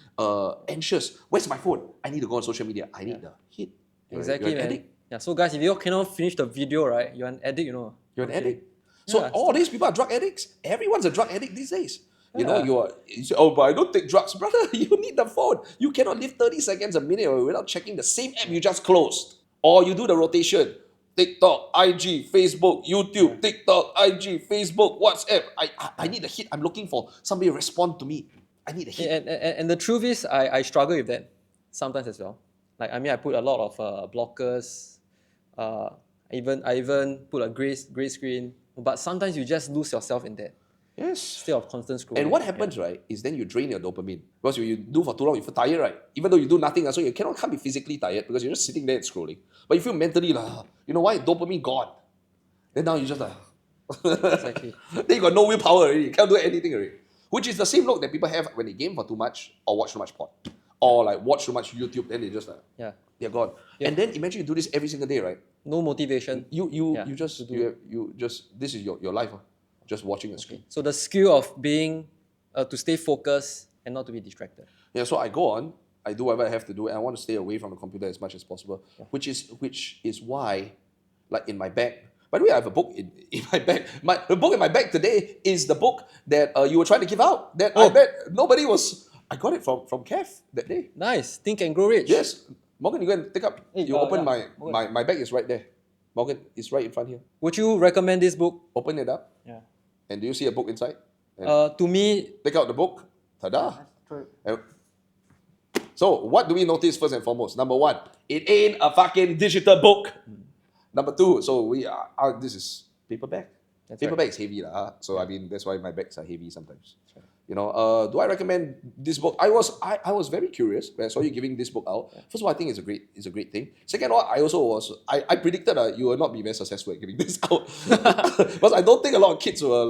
anxious. Where's my phone? I need to go on social media. I need the hit. Exactly, you're an man. addict. Yeah, so guys, if you cannot finish the video, right, you're an addict, You're an addict. So all these people are drug addicts. Everyone's a drug addict these days. You say, oh, but I don't take drugs. Brother, you need the phone. You cannot live 30 seconds a minute without checking the same app you just closed. Or you do the rotation. TikTok, IG, Facebook, YouTube, TikTok, IG, Facebook, WhatsApp. I need a hit. I'm looking for somebody to respond to me. I need a hit. And the truth is, I struggle with that sometimes as well. Like, I put a lot of blockers. I even put a gray screen. But sometimes you just lose yourself in that. Yes. Instead of constant scrolling. And what happens, right, is then you drain your dopamine. Because when you do for too long, you feel tired, right? Even though you do nothing, so you can't be physically tired because you're just sitting there and scrolling. But you feel mentally, you know why? Dopamine gone. Then now you just Exactly. then you got no willpower already. You can't do anything already. Which is the same look that people have when they game for too much or watch too much porn. Or like watch too much YouTube, then they just they're gone. Yeah. And then imagine you do this every single day, right? No motivation. You just this is your life. Just watching the screen. So the skill of being to stay focused and not to be distracted. Yeah, so I go on, I do whatever I have to do, and I want to stay away from the computer as much as possible. Which is why, like in my bag. By the way, I have a book in my bag. The book in my bag today is the book that you were trying to give out. That I bet nobody was. I got it from Kev that day. Nice. Think and Grow Rich. Yes. Morgan, you go and take up. You open my bag is right there. Morgan, it's right in front here. Would you recommend this book? Open it up. Yeah. And do you see a book inside? To me, take out the book. Ta-da. So what do we notice first and foremost? Number one, it ain't a fucking digital book. Number two, so we are this is paperback. Paperback is heavy, so I mean that's why my bags are heavy sometimes. Do I recommend this book? I was very curious when I saw you giving this book out. First of all, I think it's a great thing. Second of all, I predicted you will not be very successful at giving this out. Because I don't think a lot of kids will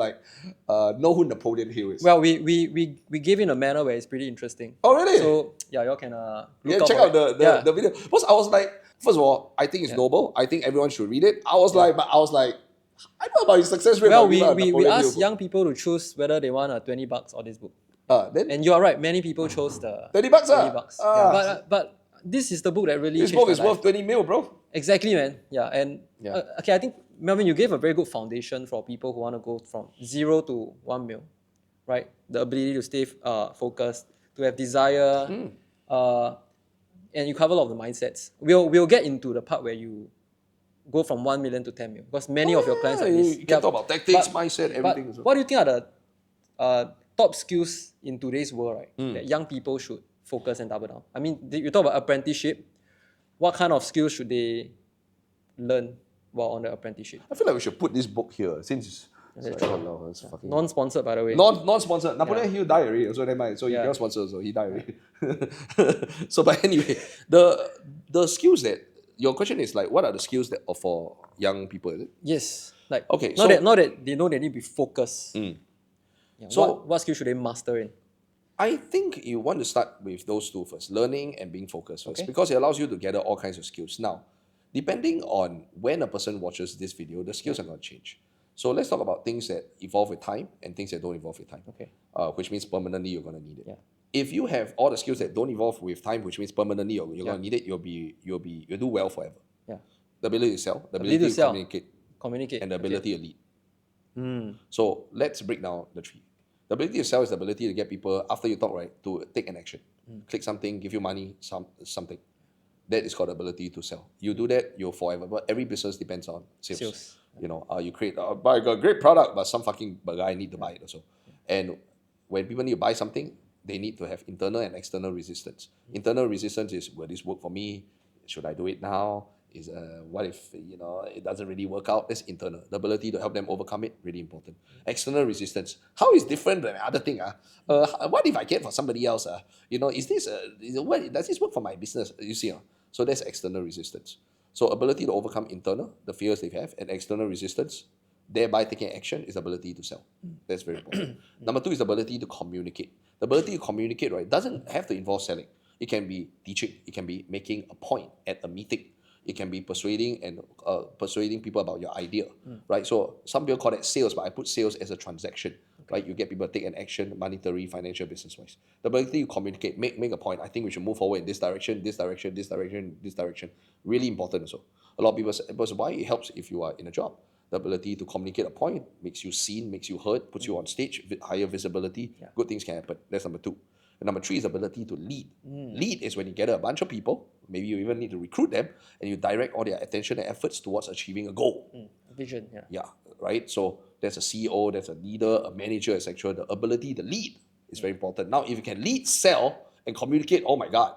know who Napoleon Hill is. Well, we gave in a manner where it's pretty interesting. Oh really? So y'all can check out the video. Because I was like, first of all, I think it's noble. I think everyone should read it. I was like, I know about his success rate. Well, we asked young people to choose whether they want $20 or this book. Then? And you are right, many people chose the $20. $20. But this is the book that really This changed book my is life. worth 20 mil, bro. Exactly, man. Yeah, and Yeah. okay, I think Melvin, you gave a very good foundation for people who want to go from 0 to 1 mil, right? The ability to stay focused, to have desire, and you cover a lot of the mindsets. We'll get into the part where you go from 1 million to 10 mil because many of your clients Yeah, like this. you can talk about tactics, mindset, everything. But what do you think are the top skills in today's world, right? That young people should focus and double down. I mean, you talk about apprenticeship. What kind of skills should they learn while on the apprenticeship? I feel like we should put this book here since it's fucking Non-sponsored, by the way. non-sponsored. Napoleon Hill died already, so never mind. So he cannot sponsor, so he died already. So, but anyway, the skills that your question is like, what are the skills that are for young people? Is it? Yes. Like Okay, not that they know they need to be focused. Yeah, So- what skills should they master in? I think you want to start with those two first, learning and being focused first, because it allows you to gather all kinds of skills. Now, depending on when a person watches this video, the skills are going to change. So let's talk about things that evolve with time and things that don't evolve with time. Okay. Which means permanently you're going to need it. Yeah. If you have all the skills that don't evolve with time, which means permanently you're going to need it, you'll do well forever. Yeah. The ability to sell, the Ability ability to to sell. communicate, and the Okay. ability to lead. So let's break down the three. The ability to sell is the ability to get people, after you talk, right, to take an action. Click something, give you money, something. That is called ability to sell. You do that, you're forever. But every business depends on sales. You know, you create, buy a great product, but some fucking guy need to buy it also. And when people need to buy something, they need to have internal and external resistance. Internal resistance is, will this work for me? Should I do it now? Is what if it doesn't really work out? That's internal. The ability to help them overcome it, really important. External resistance. How is different than other thing? What if I get for somebody else? Is this what does this work for my business? You see, so that's external resistance. So ability to overcome internal, the fears they have, and external resistance, thereby taking action, is ability to sell. That's very important. Number two is the ability to communicate. The ability to communicate, right, doesn't have to involve selling. It can be teaching. It can be making a point at a meeting. It can be persuading people about your idea, right? So some people call that sales, but I put sales as a transaction, right? You get people to take an action, monetary, financial, business-wise. The ability to communicate, make a point. I think we should move forward in this direction, this direction, this direction, this direction. Really important also. A lot of people say, why it helps if you are in a job. The ability to communicate a point makes you seen, makes you heard, puts you on stage, higher visibility. Good things can happen. That's number two. And number three is ability to lead. Lead is when you gather a bunch of people, maybe you even need to recruit them, and you direct all their attention and efforts towards achieving a goal. Vision, Yeah, right? So there's a CEO, there's a leader, a manager, etc. The ability to lead is very important. Now, if you can lead, sell, and communicate, oh my God,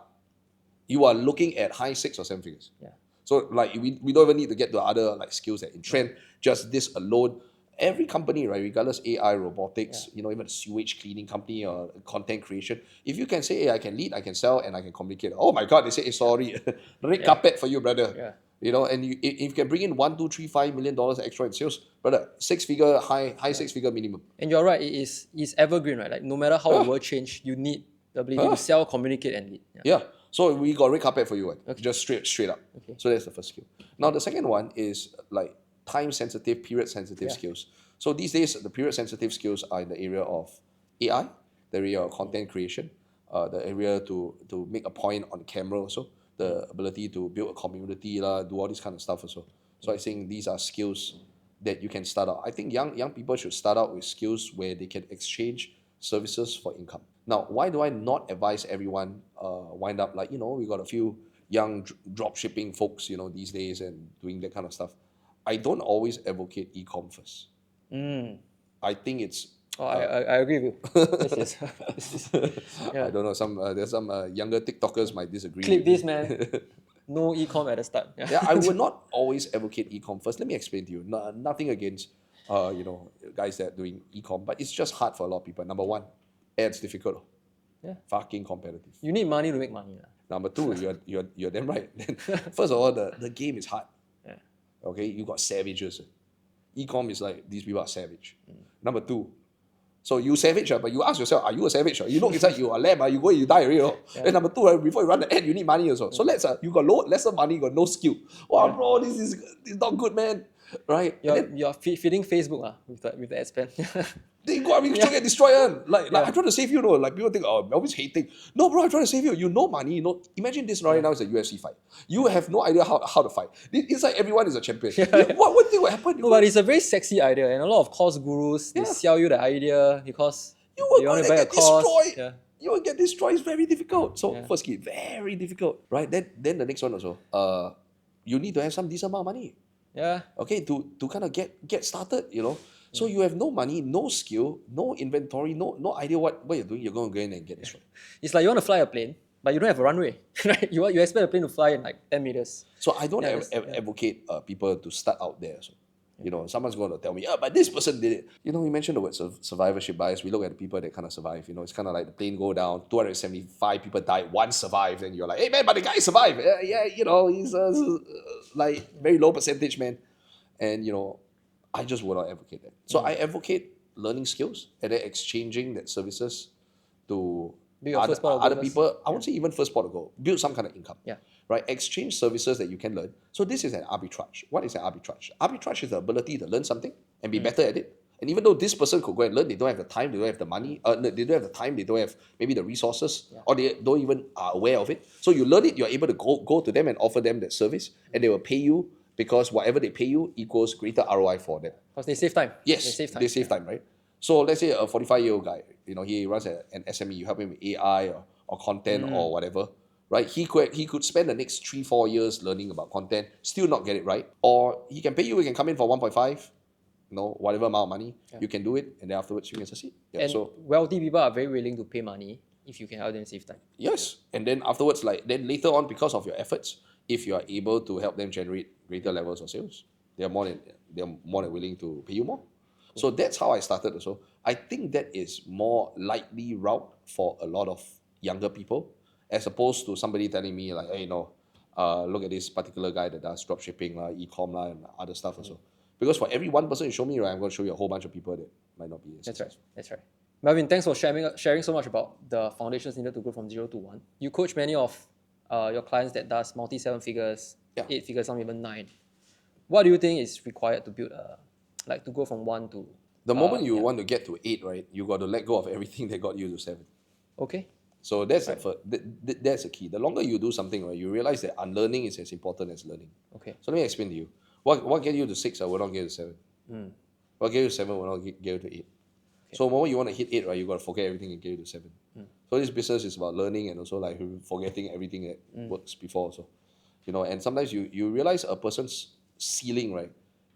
you are looking at high 6 or 7 figures. Yeah. So like we don't even need to get to other like skills that in trend. Just this alone, every company, right, regardless AI, robotics, even a sewage cleaning company or content creation, if you can say, hey, I can lead, I can sell, and I can communicate. Oh my God, they say, hey, sorry, red carpet for you, brother. Yeah. And if you can bring in $1, 2, 3, $5 million extra in sales, brother, high 6-figure minimum. And you're right, it's evergreen, right? Like no matter how the world change, you need the ability to sell, communicate, and lead. Yeah. So we got red carpet for you, just straight up. Okay. So that's the first skill. Now the second one is like time sensitive, period sensitive skills. So these days, the period sensitive skills are in the area of AI, the area of content creation, the area to make a point on camera also, the ability to build a community, do all this kind of stuff also. So I think these are skills that you can start out. I think young people should start out with skills where they can exchange services for income. Now, why do I not advise everyone wind up like, we got a few young drop shipping folks, these days and doing that kind of stuff. I don't always advocate e-com first. I think it's... I agree with you. I don't know, there's some younger TikTokers might disagree. Clip this, man. No e-com at the start. I would not always advocate e-com first. Let me explain to you. Nothing against guys that are doing e-com, but it's just hard for a lot of people. Number one, ads difficult. Yeah. Fucking competitive. You need money to make money. Number two, you're damn right. First of all, the game is hard. Yeah. Okay, you got savages. E-com is like, these people are savage. Number two, so you savage, but you ask yourself, are you a savage? You look inside, you are lamb, you go, you die already. And number two, before you run the ad, you need money also. So you got lesser money, you got no skill. Wow, bro, this is not good, man. Right? You're feeding Facebook with the ad spend. They go, still get destroyed. Like I'm trying to save you, like people think, oh, Melvin's hating. No, bro, I'm trying to save you. You know money. Imagine this right now is a UFC fight. You have no idea how to fight. Inside everyone is a champion. What thing will happen? No, but it's a very sexy idea, and a lot of course gurus they sell you the idea because you will want to buy a course. Destroyed. You will get destroyed. It's very difficult. So first key, very difficult, right? Then the next one also. You need to have some decent amount of money. Yeah. Okay, to kind of get started, So you have no money, no skill, no inventory, no idea what you're doing. You're going to go in and get destroyed. It's like you want to fly a plane, but you don't have a runway, right? You expect a plane to fly in like 10 meters. So I don't advocate people to start out there. So, someone's going to tell me, but this person did it. We mentioned the word survivorship bias. We look at the people that kind of survive. It's kind of like the plane go down, 275 people died, one survived, and you're like, hey man, but the guy survived. He's like very low percentage, man. And I just would not advocate that. So I advocate learning skills and then exchanging that services to other people. I won't say even first pot of goal. Build some kind of income. Yeah. Right? Exchange services that you can learn. So this is an arbitrage. What is an arbitrage? Arbitrage is the ability to learn something and be better at it. And even though this person could go and learn, they don't have the time, they don't have the money, they don't have the time, they don't have maybe the resources, or they don't even are aware of it. So you learn it, you're able to go to them and offer them that service, and they will pay you because whatever they pay you equals greater ROI for them. Because they save time. Yes, they save time, right? So let's say a 45-year-old guy, he runs an SME, you help him with AI or content or whatever, right? He could spend the next 3-4 years learning about content, still not get it right. Or he can pay you, he can come in for 1.5, whatever amount of money, you can do it, and then afterwards you can succeed. Yeah, and so wealthy people are very willing to pay money if you can help them save time. Yes, and then afterwards, then later on, because of your efforts, if you are able to help them generate greater levels of sales, they're more than willing to pay you more. So that's how I started also. I think that is more likely route for a lot of younger people, as opposed to somebody telling me like, hey, look at this particular guy that does dropshipping, e-com and other stuff also. Because for every one person you show me, right, I'm going to show you a whole bunch of people that might not be successful. That's right. Melvin, thanks for sharing so much about the foundations needed to go from 0 to 1. You coach many of your clients that does multi-7 figures, 8 figures, some even 9. What do you think is required to build to go from 1 to... The moment you want to get to 8, right, you got to let go of everything that got you to 7. Okay. So that's that's the key. The longer you do something, right, you realize that unlearning is as important as learning. Okay. So let me explain to you. What get you to 6 will not get you to 7. What get you to 7 will not get you to 8. Okay. So the moment you want to hit 8, right, you got to forget everything and get you to 7. So this business is about learning and also like forgetting everything that works before also. And sometimes you realize a person's ceiling, right,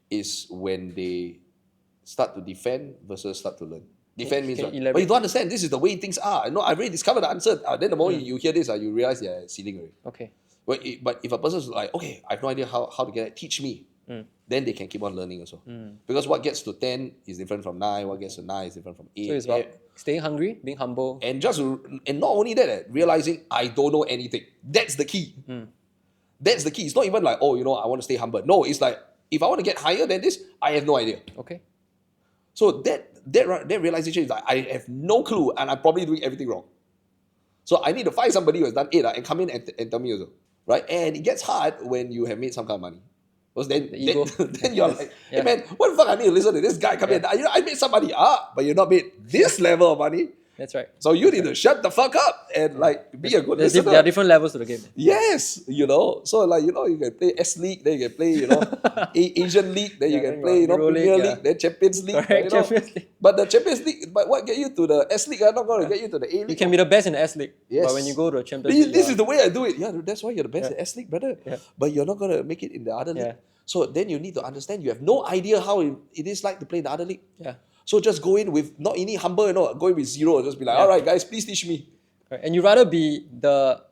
is when they start to defend versus start to learn. Defend means, but you don't understand, this is the way things are. I've already discovered the answer. Then the moment you hear this, you realize they're ceiling already. Okay. But if a person's like, okay, I have no idea how to get it, teach me, then they can keep on learning also. Because what gets to 10 is different from 9, what gets to 9 is different from 8. So it's about staying hungry, being humble. And not only that, realizing I don't know anything. That's the key. That's the key. It's not even like, I want to stay humble. No, it's like, if I want to get higher than this, I have no idea. Okay. So that realization is like, I have no clue and I'm probably doing everything wrong. So I need to find somebody who has done 8 and come in and tell me also. Right? And it gets hard when you have made some kind of money. Because then you're like, hey man, what the fuck I need to listen to this guy come in? I made some money, but you're not made this level of money. That's right. So you need to shut the fuck up and be a good listener. There are different levels to the game. Yes, So you can play S League, then you can play, Asian League, then you can play, Premier League, then Champions League. Correct, Champions League. But the Champions League, but what get you to the S League are not going to get you to the A League. You can be the best in the S League. Yes. But when you go to the Champions League, this is the way I do it. Yeah, that's why you're the best in S League, brother. Yeah. But you're not going to make it in the other league. So then you need to understand you have no idea how it is like to play in the other league. Yeah. So just go in with not any humble, go in with 0. Just be like, all right, guys, please teach me. Right. And you rather be the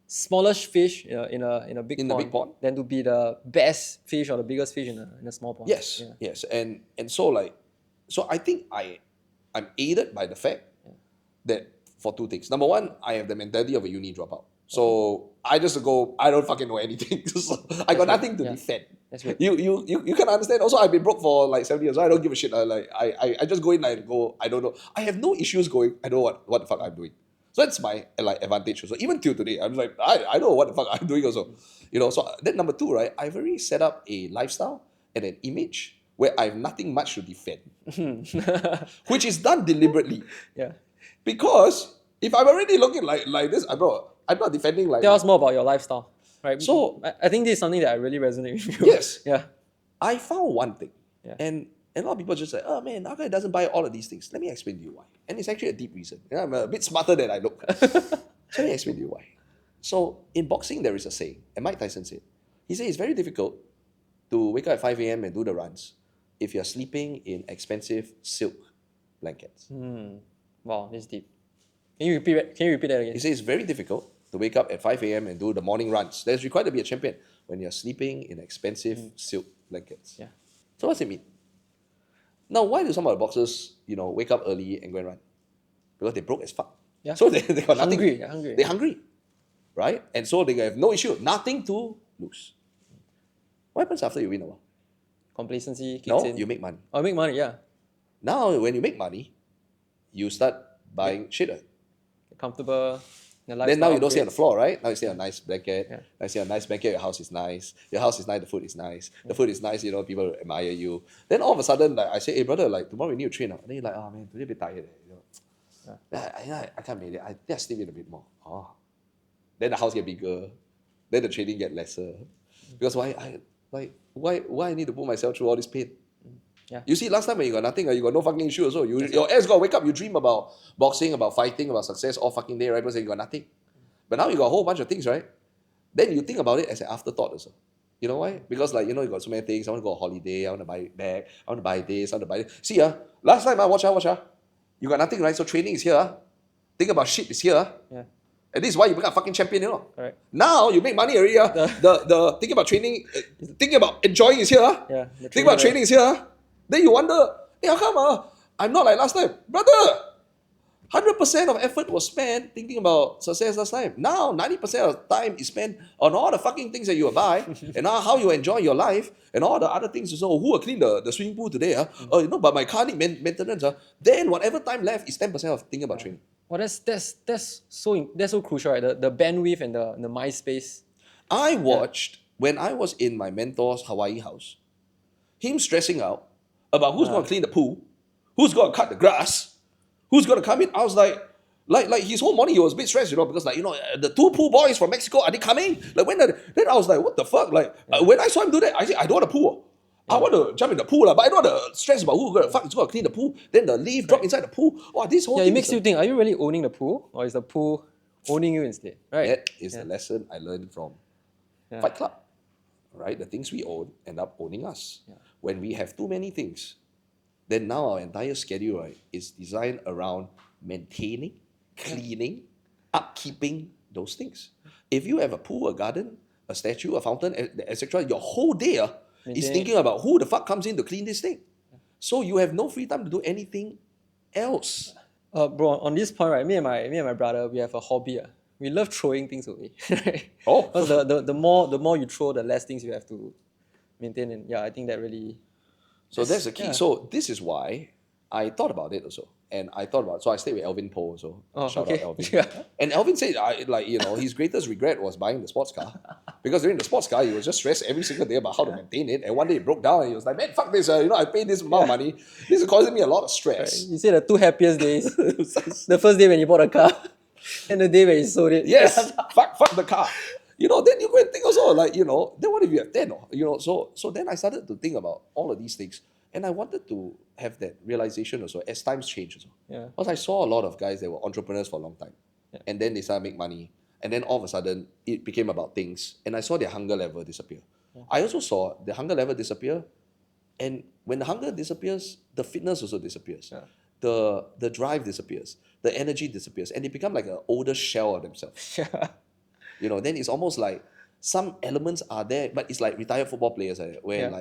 smallest fish in a big pond than to be the best fish or the biggest fish in a small pond. Yes, yes. And so I think I'm aided by the fact that for 2 things. Number 1, I have the mentality of a uni dropout. So I just go, I don't fucking know anything. So I got nothing to defend. That's right. You can understand. Also, I've been broke for 7 years, so I don't give a shit. I just go in and go, I don't know. I have no issues going, I know what the fuck I'm doing. So that's my advantage. So even till today, I'm like, I know what the fuck I'm doing also. So then number 2, right, I've already set up a lifestyle and an image where I have nothing much to defend, which is done deliberately. Yeah. Because if I'm already looking like this, I'm not defending like. Tell us more about your lifestyle, right? So I think this is something that I really resonate with you. yes, Yeah. I found one thing, Yeah. and a lot of people just say, "Oh man, how come it doesn't buy all of these things?" Let me explain to you why. And it's actually a deep reason. I'm a bit smarter than I look. So let me explain to you why. So in boxing, there is a saying, and Mike Tyson said, he said it's very difficult to wake up at 5 a.m. and do the runs if you're sleeping in expensive silk blankets. Wow, this is deep. Can you repeat that again? He says it's very difficult to wake up at 5 a.m. and do the morning runs. That's required to be a champion when you're sleeping in expensive silk blankets. Yeah. So what's it mean? Now, why do some of the boxers, wake up early and go and run? Because they broke as fuck. Yeah. So they got nothing. They're hungry. They're hungry. Right? And so they have no issue, nothing to lose. What happens after you win a while? Complacency kicks No, in. you make money. Oh, make money, yeah. Now, when you make money, you start buying shit. Comfortable. Then now you don't stay on the floor, right? Now you stay on a nice blanket. Yeah. Now you stay on a nice blanket, your house is nice. Your house is nice, the food is nice. The food is nice, people admire you. Then all of a sudden, I say, hey brother, tomorrow we need to train. Then you're like, oh man, today a bit tired. I can't make it. I think I sleep in a bit more. Oh. Then the house get bigger. Then the training get lesser. Because why I need to put myself through all this pain? Yeah. You see, last time when you got nothing, you got no fucking issue also. Your ass got to wake up, you dream about boxing, about fighting, about success all fucking day, right? Because you got nothing. But now you got a whole bunch of things, right? Then you think about it as an afterthought also. You know why? Because you got so many things. I want to go on holiday, I want to buy it back, I want to buy this, I want to buy this. See, last time, watch out. You got nothing, right? So training is here. Think about shit is here. Yeah. And this is why you become a fucking champion, Correct. Now you make money already. The thinking about training, thinking about enjoying is here. Yeah. Thinking about training is here. Then you wonder, hey, how come I'm not like last time? Brother, 100% of effort was spent thinking about success last time. Now, 90% of time is spent on all the fucking things that you will buy and now how you enjoy your life and all the other things. So, who will clean the swimming pool today? But my car need maintenance. Then, whatever time left is 10% of thinking about training. Well, that's so crucial, right? The bandwidth and the mind space. I watched, when I was in my mentor's Hawaii house, him stressing out about who's going to clean the pool, who's going to cut the grass, who's going to come in. I was like his whole morning he was a bit stressed, because the two pool boys from Mexico, are they coming? Then I was like, what the fuck? When I saw him do that, I said, I don't want a pool. I want to jump in the pool, but I don't want to stress about who's going to clean the pool. Then the leaf drop inside the pool. Oh, this whole thing. It makes you think, are you really owning the pool? Or is the pool owning you instead? Right? That is the lesson I learned from Fight Club. Right? The things we own end up owning us. Yeah. When we have too many things, then now our entire schedule, right, is designed around maintaining, cleaning, upkeeping those things. If you have a pool, a garden, a statue, a fountain, etc., your whole day is thinking about who the fuck comes in to clean this thing. So you have no free time to do anything else. Bro, on this point, right, me and my brother, we have a hobby. We love throwing things away. Oh. Because the more you throw, the less things you have to maintain. And I think that really... So that's the key. Yeah. So this is why I thought about it also. And so I stayed with Elvin Poh also. Shout out Elvin. Yeah. And Elvin said, his greatest regret was buying the sports car. Because during the sports car, he was just stressed every single day about how to maintain it. And one day it broke down and he was like, man, fuck this. I paid this amount of money. This is causing me a lot of stress. You say the two happiest days. The first day when you bought a car and the day when you sold it. Yes. fuck the car. Then you go and think also, then what if you have 10? So then I started to think about all of these things. And I wanted to have that realization also as times change also. Yeah. Because I saw a lot of guys that were entrepreneurs for a long time. Yeah. And then they started to make money. And then all of a sudden, it became about things. And I saw their hunger level disappear. Yeah. I also saw the hunger level disappear. And when the hunger disappears, the fitness also disappears. Yeah. The drive disappears. The energy disappears. And they become like an older shell of themselves. Yeah. Then it's almost like some elements are there, but it's like retired football players where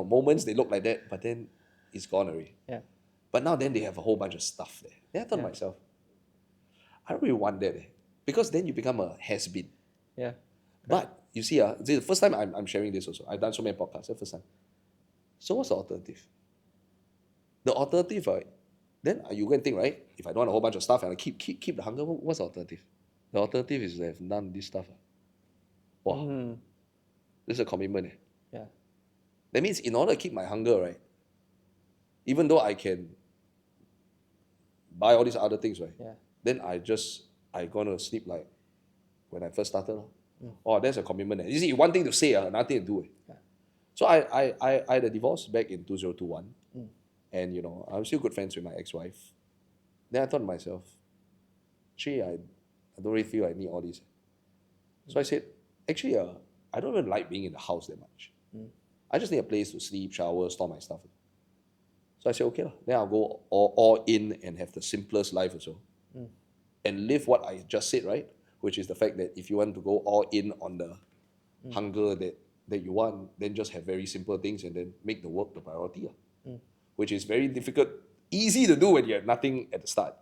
moments they look like that, but then it's gone already. Yeah. But now then they have a whole bunch of stuff there. Then I thought to myself, I don't really want that. Because then you become a has-been. Yeah. But you see, this is the first time I'm sharing this also. I've done so many podcasts, the first time. So what's the alternative? The alternative, right? Then you go and think, right? If I don't want a whole bunch of stuff and I keep the hunger, what's the alternative? The alternative is to have none of this stuff. Wow. This is a commitment. Yeah. That means in order to keep my hunger, right, even though I can buy all these other things, right? Yeah. Then I gonna sleep like when I first started. Oh, there's a commitment there. You see, one thing to say, another thing to do. Yeah. So I had a divorce back in 2021. And I'm still good friends with my ex-wife. Then I thought to myself, gee, I don't really feel I need all this. So I said, actually, I don't even like being in the house that much. I just need a place to sleep, shower, store my stuff. So I said, okay, then I'll go all in and have the simplest life also. And live what I just said, right? Which is the fact that if you want to go all in on the hunger that you want, then just have very simple things and then make the work the priority. Which is very difficult, easy to do when you have nothing at the start.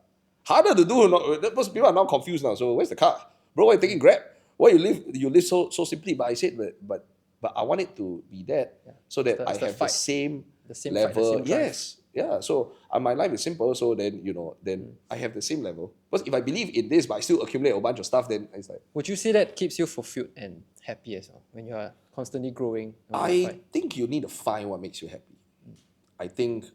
Harder to do, because people are now confused now. So where's the car? Bro, why are you taking Grab? Why you live so simply? But I said, but I want it to be that so that I have the same level. Fight, the same yes. Yeah. So my life is simple, so then then I have the same level. Because if I believe in this, but I still accumulate a bunch of stuff, then it's like. Would you say that keeps you fulfilled and happy as well when you are constantly growing? I think you need to find what makes you happy. I think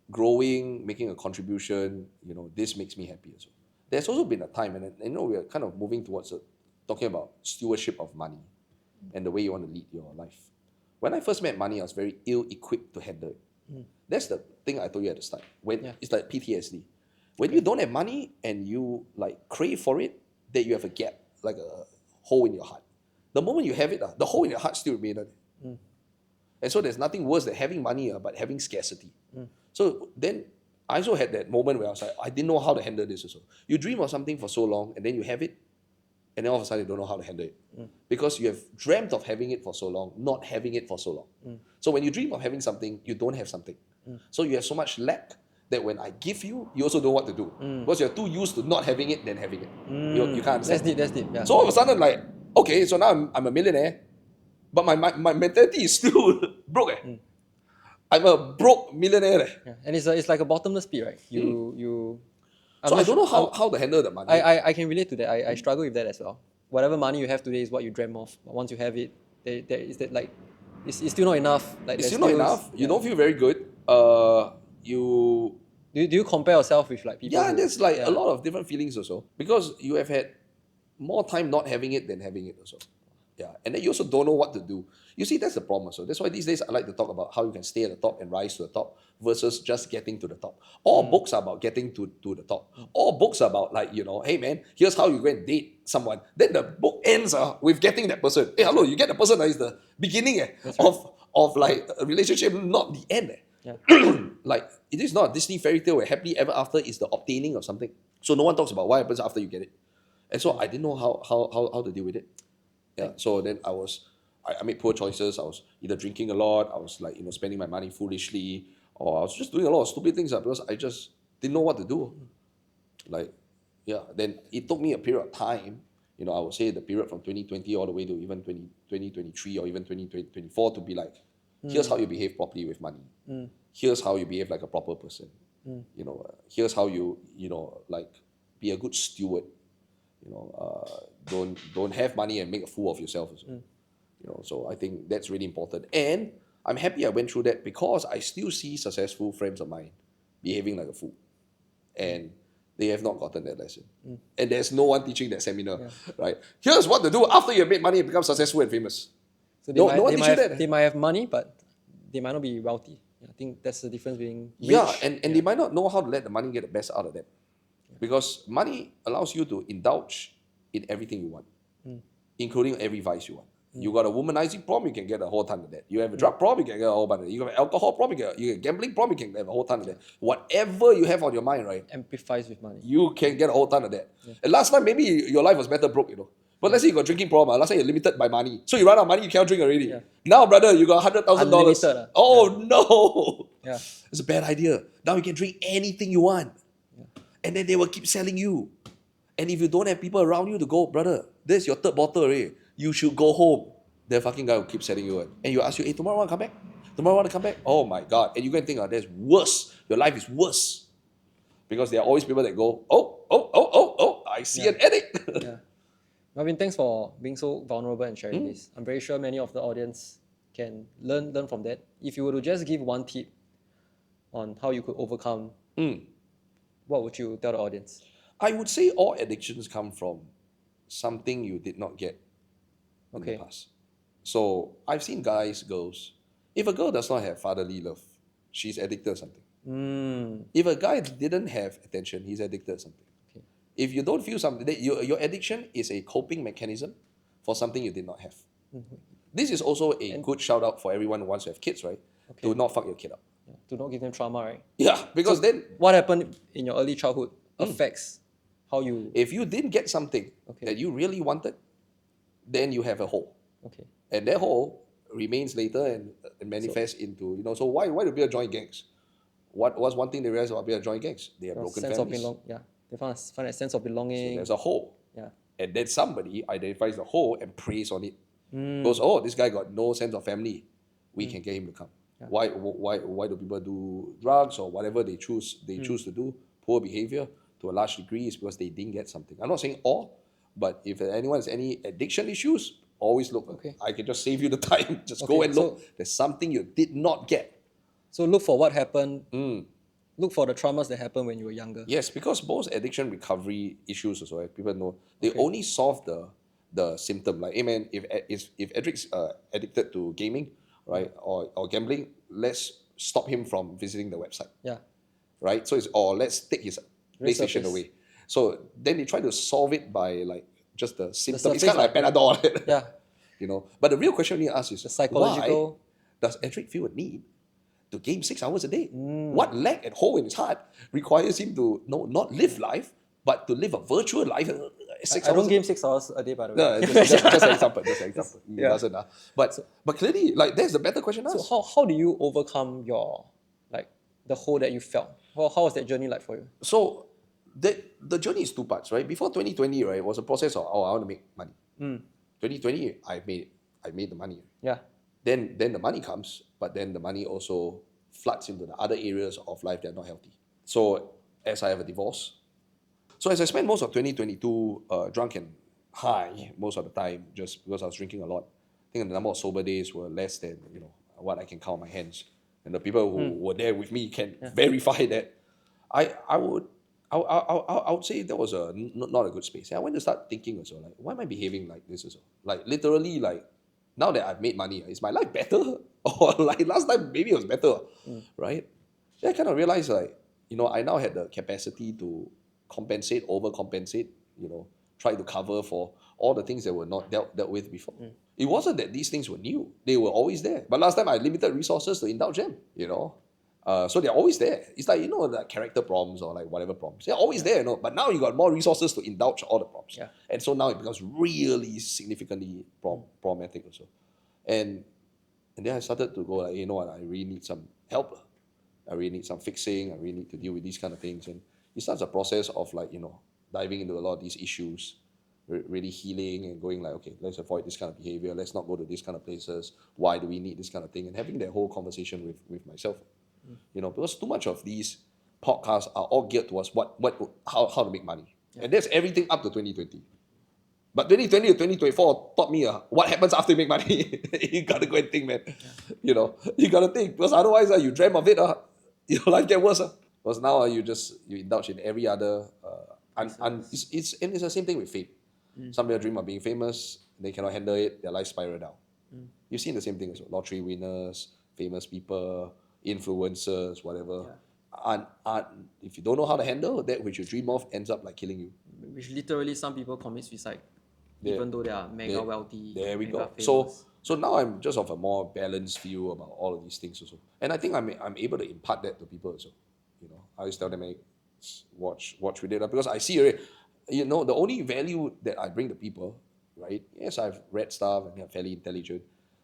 growing, making a contribution, this makes me happy as well. There's also been a time, and we're kind of moving towards talking about stewardship of money and the way you want to lead your life. When I first met money, I was very ill-equipped to handle it. That's the thing I told you at the start. It's like PTSD. When you don't have money and you crave for it, that you have a gap, like a hole in your heart. The moment you have it, the hole in your heart still remains. And so there's nothing worse than having money, but having scarcity. So then I also had that moment where I was like, I didn't know how to handle this also. You dream of something for so long and then you have it, and then all of a sudden you don't know how to handle it. Because you have dreamt of having it for so long, not having it for so long. So when you dream of having something, you don't have something. So you have so much lack that when I give you, you also don't know what to do. Because you're too used to not having it than having it. You can't understand. That's deep. Yeah. So all of a sudden, okay, so now I'm a millionaire, but my mentality is still broke. I'm a broke millionaire. Yeah. And it's like a bottomless pit, right? So I don't know how to handle the money. I can relate to that. I struggle with that as well. Whatever money you have today is what you dream of. But once you have it, there is that it's still not enough. It's still not enough. You don't feel very good. Do you compare yourself with people? Yeah, there's a lot of different feelings also. Because you have had more time not having it than having it also. Yeah, and then you also don't know what to do. You see, that's the problem. So that's why these days I like to talk about how you can stay at the top and rise to the top versus just getting to the top. All books are about getting to the top. All books are about hey man, here's how you go and date someone. Then the book ends with getting that person. Hey, hello, you get the person is the beginning of a relationship, not the end. Yeah. It is not a Disney fairy tale where happily ever after is the obtaining of something. So no one talks about what happens after you get it. And so I didn't know how to deal with it. Yeah, so then I made poor choices. I was either drinking a lot, I was spending my money foolishly, or I was just doing a lot of stupid things because I just didn't know what to do. Then it took me a period of time, I would say the period from 2020 all the way to even 2023 or even 2024 to be like, here's how you behave properly with money. Here's how you behave like a proper person. Here's how you, be a good steward. Don't have money and make a fool of yourself. So I think that's really important. And I'm happy I went through that because I still see successful friends of mine behaving like a fool. And they have not gotten that lesson. And there's no one teaching that seminar, right? Here's what to do after you have made money and become successful and famous. So no one teaches that. They might have money, but they might not be wealthy. I think that's the difference being rich. Yeah, and they might not know how to let the money get the best out of them. Because money allows you to indulge in everything you want, including every vice you want. You got a womanizing problem, you can get a whole ton of that. You have a drug problem, you can get a whole bunch of that. You have an alcohol problem, you get a gambling problem, you can have a whole ton of that. Whatever you have on your mind, right? Amplifies with money. You can get a whole ton of that. And last time, maybe your life was better broke, But let's say you got a drinking problem. Last time you're limited by money. So you run out of money, you cannot drink already. Yeah. Now, brother, you got $100,000. Oh, no. Yeah. It's a bad idea. Now you can drink anything you want. And then they will keep selling you. And if you don't have people around you to go, brother, this is your third bottle already. You should go home. The fucking guy will keep selling you. And you ask you, hey, tomorrow want to come back? Tomorrow want to come back? Oh my God. And you can think, that's worse. Your life is worse. Because there are always people that go, I see an addict. Melvin, thanks for being so vulnerable and sharing this. I'm very sure many of the audience can learn from that. If you were to just give one tip on how you could overcome, Mm. what would you tell the audience? I would say all addictions come from something you did not get in the Okay. past. So I've seen guys, girls. If a girl does not have fatherly love, she's addicted to something. Mm. If a guy didn't have attention, he's addicted to something. Okay. If you don't feel something, your addiction is a coping mechanism for something you did not have. This is also a good shout out for everyone who wants to have kids, right? Okay. Do not fuck your kid up. Yeah. To not give them trauma, right? Yeah, because then What happened in your early childhood affects how you. if you didn't get something Okay. that you really wanted, then you have a hole. Okay. And that hole remains later and manifests into, so why do people join gangs? What was one thing they realized about people join gangs? They have A broken sense families. of yeah. They find a sense of So belonging. there's a hole. Yeah. And then somebody identifies the hole and preys on it. Goes, oh, this guy got no sense of family. We can get him to come. Yeah. Why do people do drugs or whatever they choose to do? Poor behavior to a large degree is because they didn't get something. I'm not saying all, but if anyone has any addiction issues, always look. Okay. I can just save you the time. Just go Okay, and look. There's something you did not get. So look for what happened. Look for the traumas that happened when you were younger. Yes, because most addiction recovery issues also, right? People know they only solve the symptom. Like, hey man, if Edric's addicted to gaming, right, or gambling, let's stop him from visiting the website, Yeah. right? So let's take his PlayStation Resurface. away. So then they try to solve it by like just the symptom. It's surface, kind of like Panadol, Yeah. But the real question we need to ask is The psychological. why does Edric feel a need to game 6 hours a day? What lack and hole in his heart requires him to not live life, but to live a virtual life? 6 I hours. don't game 6 hours a day, by the way. No, just an example. Just an example. He Yeah. doesn't. But clearly, like that's the better question to ask. So how do you overcome your the hole that you felt? How was that journey like for you? So the journey is two parts, right? Before 2020, right, was a process of I want to make money. 2020, I made the money. Yeah. Then the money comes, but then the money also floods into the other areas of life that are not healthy. So as I have a divorce, so as I spent most of 2022 drunk and high most of the time, just because I was drinking a lot, I think the number of sober days were less than what I can count on my hands. And the people who were there with me can verify that. I would say that was not a good space. I went to start thinking also, like, why am I behaving like this also? Like literally, like now that I've made money, is my life better? Or like last time maybe it was better, right? Then I kind of realized like, I now had the capacity to compensate, overcompensate, try to cover for all the things that were not dealt with before. It wasn't that these things were new. They were always there. But last time I had limited resources to indulge them, So they're always there. It's like, like character problems or like whatever problems. They're always there, But now you got more resources to indulge all the problems. Yeah. And so now it becomes really significantly problematic also. And then I started to go like, you know what, I really need some help. I really need some fixing. I really need to deal with these kind of things. And it starts a process of like, diving into a lot of these issues, really healing and going like, okay, let's avoid this kind of behavior. Let's not go to these kind of places. Why do we need this kind of thing? And having that whole conversation with myself, because too much of these podcasts are all geared towards how to make money. Yeah. And that's everything up to 2020. But 2020 to 2024 taught me what happens after you make money. You gotta go and think, man. Yeah. You gotta think, because otherwise you dream of it, your life get worse. Because now you indulge in every other it's the same thing with fame. Some people dream of being famous, they cannot handle it, their life spiral down. You've seen the same thing as well. Lottery winners, famous people, influencers, whatever. And if you don't know how to handle that, which you dream of ends up like killing you. Which literally some people commit suicide, even though they are mega wealthy. There we go. Famous. So now I'm just of a more balanced view about all of these things also, and I think I'm able to impart that to people also. I always tell them, hey, watch with it, because I see already. The only value that I bring to people, right? Yes, I've read stuff and I'm fairly intelligent,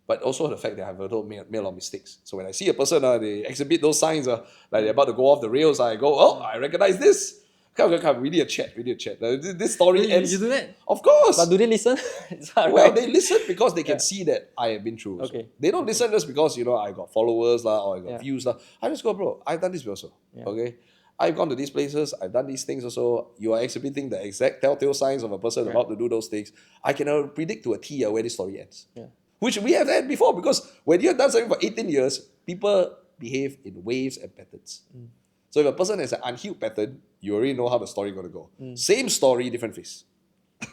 but also the fact that I have a little made a lot of mistakes. So when I see a person, they exhibit those signs, like they're about to go off the rails, I go, oh, I recognize this. Come, really a chat. This story ends. You do that? Of course. But do they listen? It's hard, Well, right? they listen because they can see that I have been through. Okay. They don't listen just because, I got followers or I got Yeah. views. I just go, bro, I've done this also. Yeah. Okay? I've gone to these places, I've done these things also. You are exhibiting the exact telltale signs of a person about to do those things. I can predict to a T where this story ends. Yeah. Which we have had before, because when you have done something for 18 years, people behave in waves and patterns. So if a person has an unhealed pattern, you already know how the story going to go. Same story, different face.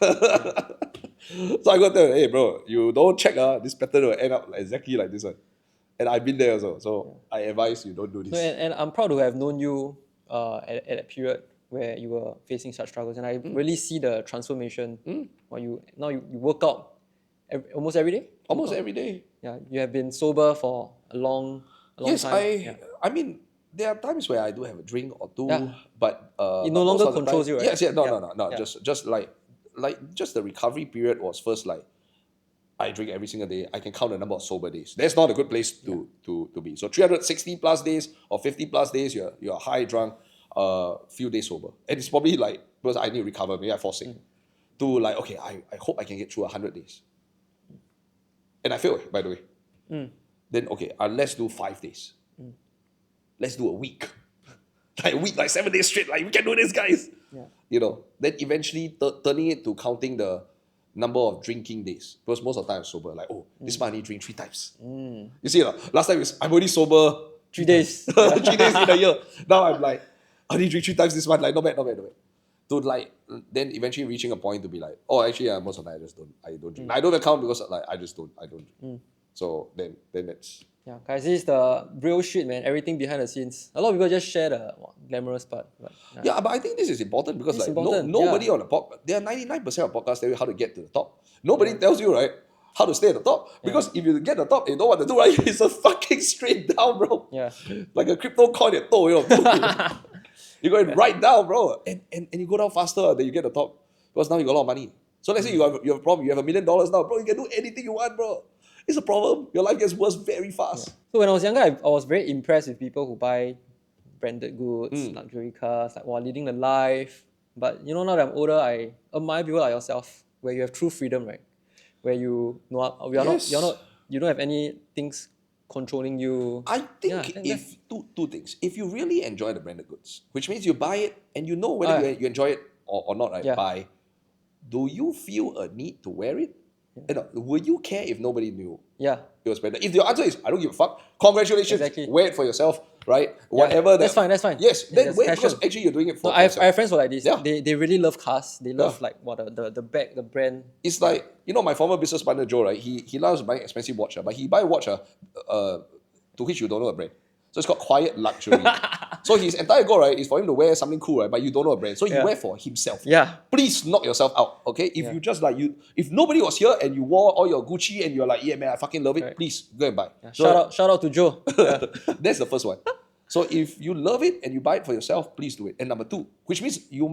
So I go tell you, hey bro, you don't check, this pattern will end up exactly like this one. And I've been there also. So I advise you don't do this. No, and I'm proud to have known you at that period where you were facing such struggles. And I really see the transformation. Now you work out almost every day? Almost every day. Yeah, you have been sober for a long Yes, time. I mean, there are times where I do have a drink or two, but it no longer controls you, right? Yes, no. Just like just the recovery period was first like I drink every single day. I can count the number of sober days. That's not a good place to be. So 360 plus days or 50 plus days, you're high drunk, few days sober, and it's probably like because I need to recover. Maybe I fall sick. To like okay, I hope I can get through 100 days, and I failed by the way. Then okay, let's do 5 days. Let's do a week. Like a week, like 7 days straight. Like we can do this, guys. Yeah. You know. Then eventually turning it to counting the number of drinking days, because most of the time I'm sober. Like this month I need to drink 3 times. You see, last time I'm only sober 3 days. 3 days in a year. Now I'm like I need to drink 3 times this month. Like not bad. To like then eventually reaching a point to be like, actually most of the time I don't drink. I don't account because like I don't drink. So then that's Guys, this is the real shit, man. Everything behind the scenes. A lot of people just share the glamorous part. But, but I think this is important because it's like important, nobody on the podcast, there are 99% of podcasts tell you how to get to the top. Nobody tells you, right, how to stay at the top. Because if you get the top, you know what to do, right? It's a fucking straight down, bro. Yeah. Like a crypto coin at toe, you know. You go and right down, bro. And you go down faster than you get the top. Because now you got a lot of money. So let's say you have a problem, you have $1 million now, bro, you can do anything you want, bro. It's a problem. Your life gets worse very fast. So when I was younger, I was very impressed with people who buy branded goods, luxury cars, like leading the life. But you know, now that I'm older, I admire people like yourself, where you have true freedom, right? Where you you don't have any things controlling you. I think if two things. If you really enjoy the branded goods, which means you buy it and you know whether you enjoy it or not, right? Do you feel a need to wear it? Would you care if nobody knew? Yeah. It was branded. If your answer is I don't give a fuck, congratulations. Exactly. Wear it for yourself, right? Whatever. That's fine. Yes, then wear it passion. because actually you're doing it for I yourself. have friends who are like this. Yeah. They really love cars. They love like the bag, the brand. It's like, my former business partner Joe, right? He loves buying expensive watch, but he buy a watch to which you don't know a brand. So it's called quiet luxury. So his entire goal, right, is for him to wear something cool, right, but you don't know a brand. So he wear for himself. Yeah. Please knock yourself out, okay? If you just like if nobody was here and you wore all your Gucci and you're like, yeah man, I fucking love it, please go and buy. Yeah. Shout out to Joe. That's the first one. So if you love it and you buy it for yourself, please do it. And number 2, which means you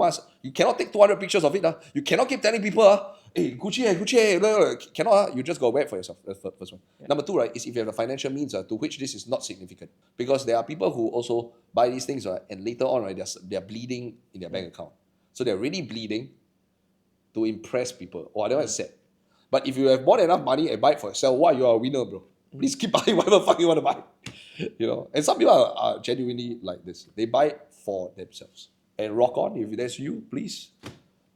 cannot take 200 pictures of it. You cannot keep telling people, hey, Gucci, cannot. You just go wear it for yourself. That's the first one. Yeah. Number 2, right, is if you have the financial means to which this is not significant. Because there are people who also buy these things, right, and later on, right, they're bleeding in their bank account. So they're really bleeding to impress people. That one is sad. But if you have more than enough money and buy it for yourself, you are a winner, bro. Please keep buying whatever fuck you want to buy. And some people are genuinely like this. They buy it for themselves. And rock on, if that's you, please.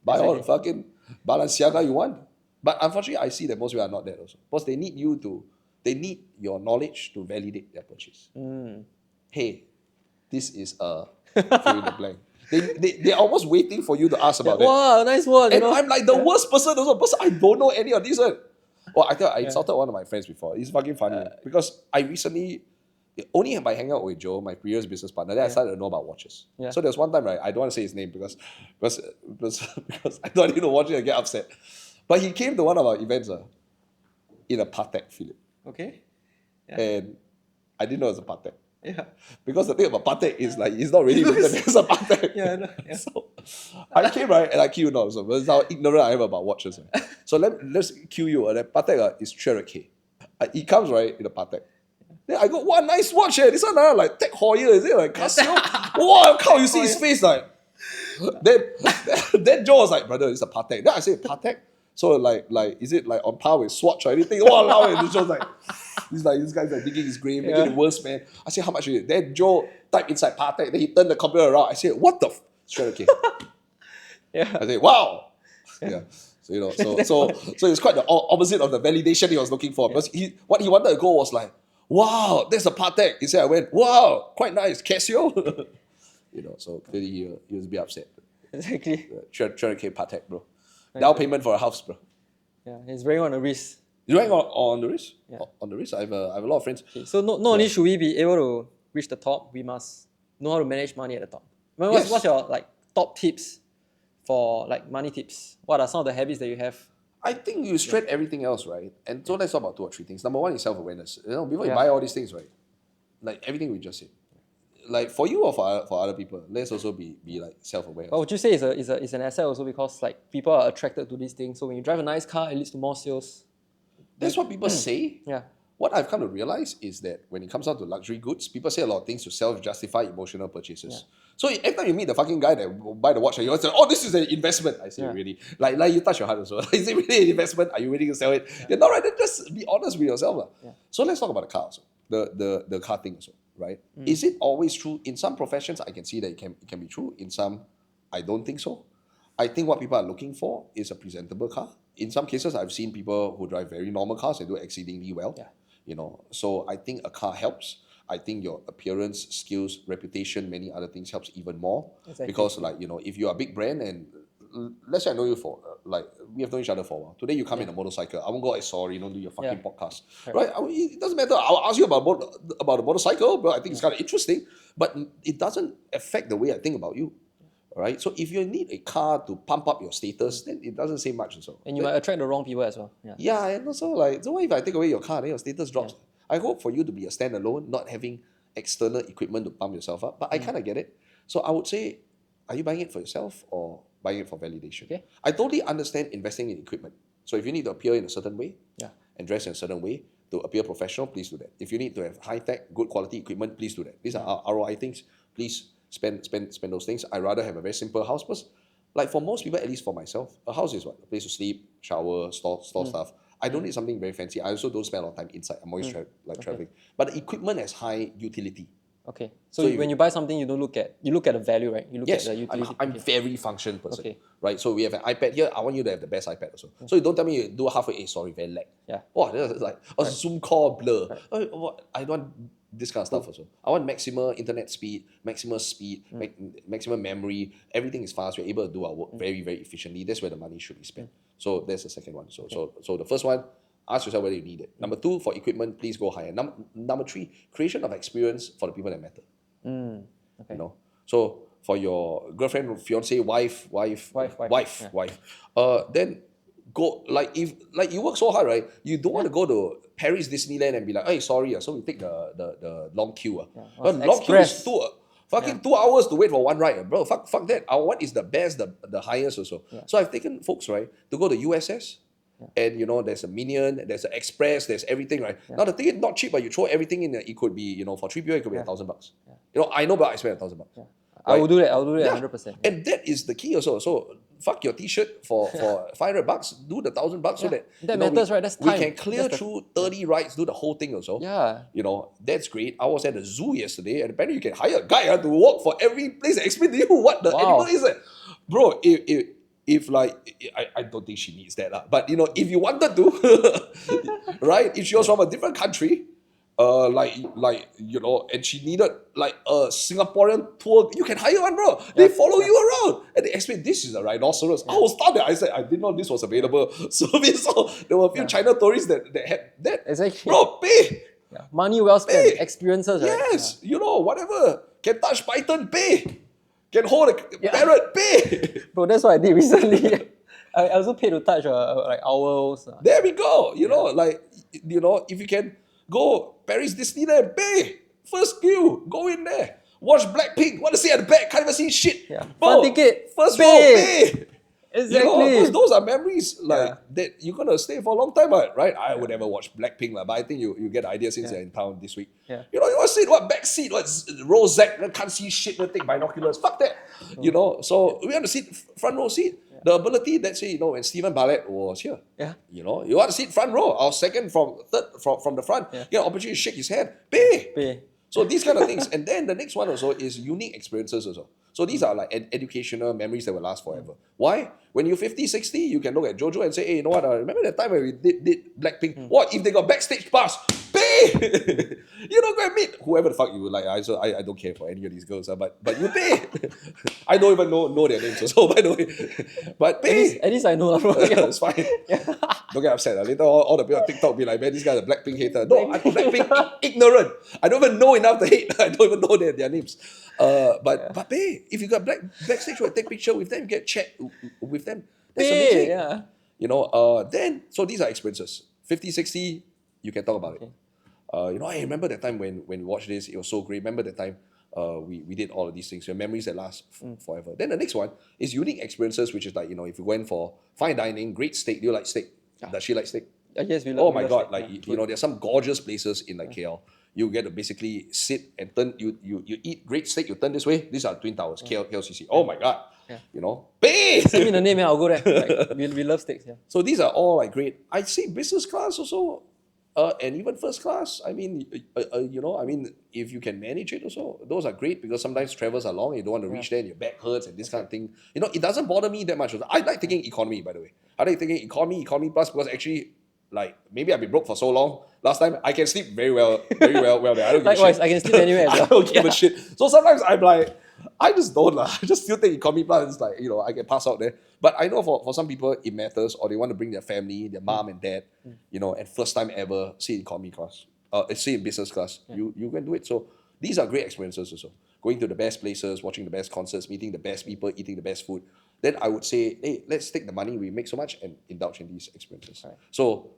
Buy all the fucking Balenciaga you want. But unfortunately, I see that most people are not that also. Because they need your knowledge to validate their purchase. Hey, this is a fill in the blank. They're almost waiting for you to ask about that. Wow, nice one. And I'm like the worst person also. Because I don't know any of these. I insulted one of my friends before. It's fucking funny. Because I recently, only by hanging out with Joe, my previous business partner, then I started to know about watches. Yeah. So there's one time, right, I don't want to say his name because I don't want him to watch it and get upset. But he came to one of our events in a Patek Philippe. Okay. Yeah. And I didn't know it was a Patek. Yeah. Because the thing about Patek is like, it's not really written as a Patek. Yeah, I know. Yeah. So I came, right, and I cue you now. So that's how ignorant I am about watches. Right? So let's cue you. That Patek is 300K. It comes, right, in a Patek. Then I go, wow, nice watch. This one, like Tech Heuer, is it? Like Casio? Wow, cow, you see his face, like. Then Joe was like, brother, it's a Patek. Then I said, Patek? So like, is it like on par with Swatch or anything? Wow, and Joe's like, this guy's like digging his grave, making it worse, man. I said, how much is it? Then Joe typed inside Patek, then he turned the computer around. I said, what the okay. Yeah. I said, wow. Yeah. So so it's quite the opposite of the validation he was looking for. Because what he wanted to go was like, wow, there's a Patek. He said, I went, wow, quite nice, Casio. So clearly he was a bit upset. Exactly. 300k Patek, bro. Down payment for a house, bro. Yeah, he's wearing on the wrist. He's wearing on the wrist? Yeah. On the wrist? I have a lot of friends. Okay, so not only should we be able to reach the top, we must know how to manage money at the top. What's your top tips for money tips? What are some of the habits that you have? I think you straight everything else, right? And so let's talk about 2 or 3 things. Number 1 is self-awareness. Before you buy all these things, right? Like everything we just said. Like for you or for other people, let's also be like self-aware. What would you say is an asset also, because people are attracted to these things. So when you drive a nice car, it leads to more sales. That's what people say. Yeah. What I've come to realize is that when it comes down to luxury goods, people say a lot of things to self-justify emotional purchases. Yeah. So every time you meet the fucking guy that will buy the watch, and you say, "Oh, this is an investment." I say, really? Like you touch your heart also. Is it really an investment? Are you willing to sell it? Yeah. You're not right. Then just be honest with yourself. Yeah. So let's talk about the car also. The car thing also, right? Is it always true? In some professions, I can see that it can be true. In some, I don't think so. I think what people are looking for is a presentable car. In some cases, I've seen people who drive very normal cars and do exceedingly well. Yeah. So I think a car helps. I think your appearance, skills, reputation, many other things helps even more. Exactly. Because if you're a big brand and let's say I know you for we have known each other for a while. Today you come in a motorcycle. I won't go sorry, don't do your fucking podcast. Right? It doesn't matter. I'll ask you about a motorcycle, but I think it's kind of interesting. But it doesn't affect the way I think about you. Right? So if you need a car to pump up your status, then it doesn't say much. And you might attract the wrong people as well. Yeah, and also so what if I take away your car, then your status drops? I hope for you to be a standalone, not having external equipment to pump yourself up. But I kind of get it. So I would say, are you buying it for yourself or buying it for validation? Okay. I totally understand investing in equipment. So if you need to appear in a certain way and dress in a certain way to appear professional, please do that. If you need to have high-tech, good quality equipment, please do that. These are ROI things. Please spend those things. I'd rather have a very simple house. Because like for most people, at least for myself, a house is what? A place to sleep, shower, store stuff. I don't need something very fancy. I also don't spend a lot of time inside. I'm always traveling. But the equipment has high utility. Okay. So when you buy something, you look at the value, right? You look at the utility. I'm very function person. Right? So we have an iPad here. I want you to have the best iPad also. So you don't tell me you do halfway, sorry, very lag. Yeah. Oh, that's like a Zoom call blur. Right. I don't want this kind of stuff also. I want maximum internet speed, maximum maximum memory. Everything is fast. We're able to do our work very, very efficiently. That's where the money should be spent. So that's the second one. So the first one, ask yourself whether you need it. Number 2, for equipment, please go higher. Number 3, creation of experience for the people that matter. Okay. So for your girlfriend, fiance, wife, then go if you work so hard, right? You don't want to go to Paris Disneyland and be like, hey, sorry, so we take the long queue. Long queue is 2 hours to wait for one ride, bro. Fuck that. Our one is the best, the highest also. So I've taken folks, right, to go to USS. And there's a Minion, there's an Express, there's everything, right? Now the ticket not cheap, but you throw everything in. It could be, for 3 people, it could be $1,000. I know, but I spend $1,000. Right? I will do that 100%. And that is the key also. So fuck your t-shirt for $500. Do the $1,000 so that matters, right? That's time. We can clear through 30 rides, do the whole thing also. Yeah. That's great. I was at the zoo yesterday, and apparently you can hire a guy to walk for every place and explain to you what the animal is. Bro, if I don't think she needs that, but if you wanted to, right? If she was from a different country, and she needed a Singaporean tour, you can hire one, bro. They follow you around and they explain this is a rhinoceros. I was stunned. I said I didn't know this was available. So there were a few China tourists that had that. Exactly. Bro, pay. Money well spent, experiences, right? Yes, whatever. Can touch python, pay. Can hold a parrot, pay. Bro, that's what I did recently. I also paid to touch owls. There we go. If you can go Paris Disneyland, pay. First queue, go in there. Watch Blackpink. Want to see at the back? Can't even see shit. Yeah. Fun ticket. First row, pay. Exactly. Those are memories that you're gonna stay for a long time, right? I would never watch Blackpink, but I think you get the idea since you're in town this week. Yeah. You want to sit back seat, row Z, can't see shit, take binoculars. Fuck that. So we want to sit front row seat. The ability, let's say, when Stephen Bartlett was here. Yeah. You want to sit front row, our second from the front. Yeah. Get an opportunity to shake his hand. Pay. So these kind of things. And then the next one also is unique experiences also. So these are educational memories that will last forever. Why? When you're 50, 60, you can look at Jojo and say, hey, you know what? Remember that time when we did Blackpink? What if they got backstage pass? Pay! pay. You don't go and meet whoever the fuck you like. I don't care for any of these girls, but you pay. I don't even know their names also, by the way. But pay. At least I know. It's fine. Don't get upset. Later all the people on TikTok be like, man, this guy's a Blackpink hater. No, I'm Blackpink ignorant. I don't even know enough to hate. I don't even know their names. But pay. If you got backstage, take picture with them, you get chat with them. That's amazing. Yeah. You know, so these are experiences. 50, 60, you can talk about it. I remember that time when we watched this, it was so great. Remember that time we did all of these things. Memories that last forever. Then the next one is unique experiences, which is like, if you went for fine dining, great steak. Do you like steak? Does she like steak? Yes, we love. Oh my god! There's some gorgeous places in like KL. You get to basically sit and turn. You eat great steak. You turn this way. These are Twin Towers, KLCC. Oh my god! Pay. Send me the name, and I'll go there. Like, we love steaks. Yeah. So these are all like great. I'd say business class also, and even first class. I mean, if you can manage it also, those are great because sometimes travels are long. You don't want to reach there, and your back hurts and this kind of thing. It doesn't bother me that much. I like taking economy, by the way. I like taking economy plus because actually, like maybe I've been broke for so long. Last time I can sleep very well there. I don't give a shit. I can sleep anywhere. I don't give a shit. So sometimes I'm like, I just don't lah. I just still take economy plus. It's like I can pass out there. But I know for some people it matters, or they want to bring their family, their mom and dad, and first time ever sit in economy class, sit in business class. You can do it. So these are great experiences also. Going to the best places, watching the best concerts, meeting the best people, eating the best food. Then I would say, hey, let's take the money we make so much and indulge in these experiences. Right. So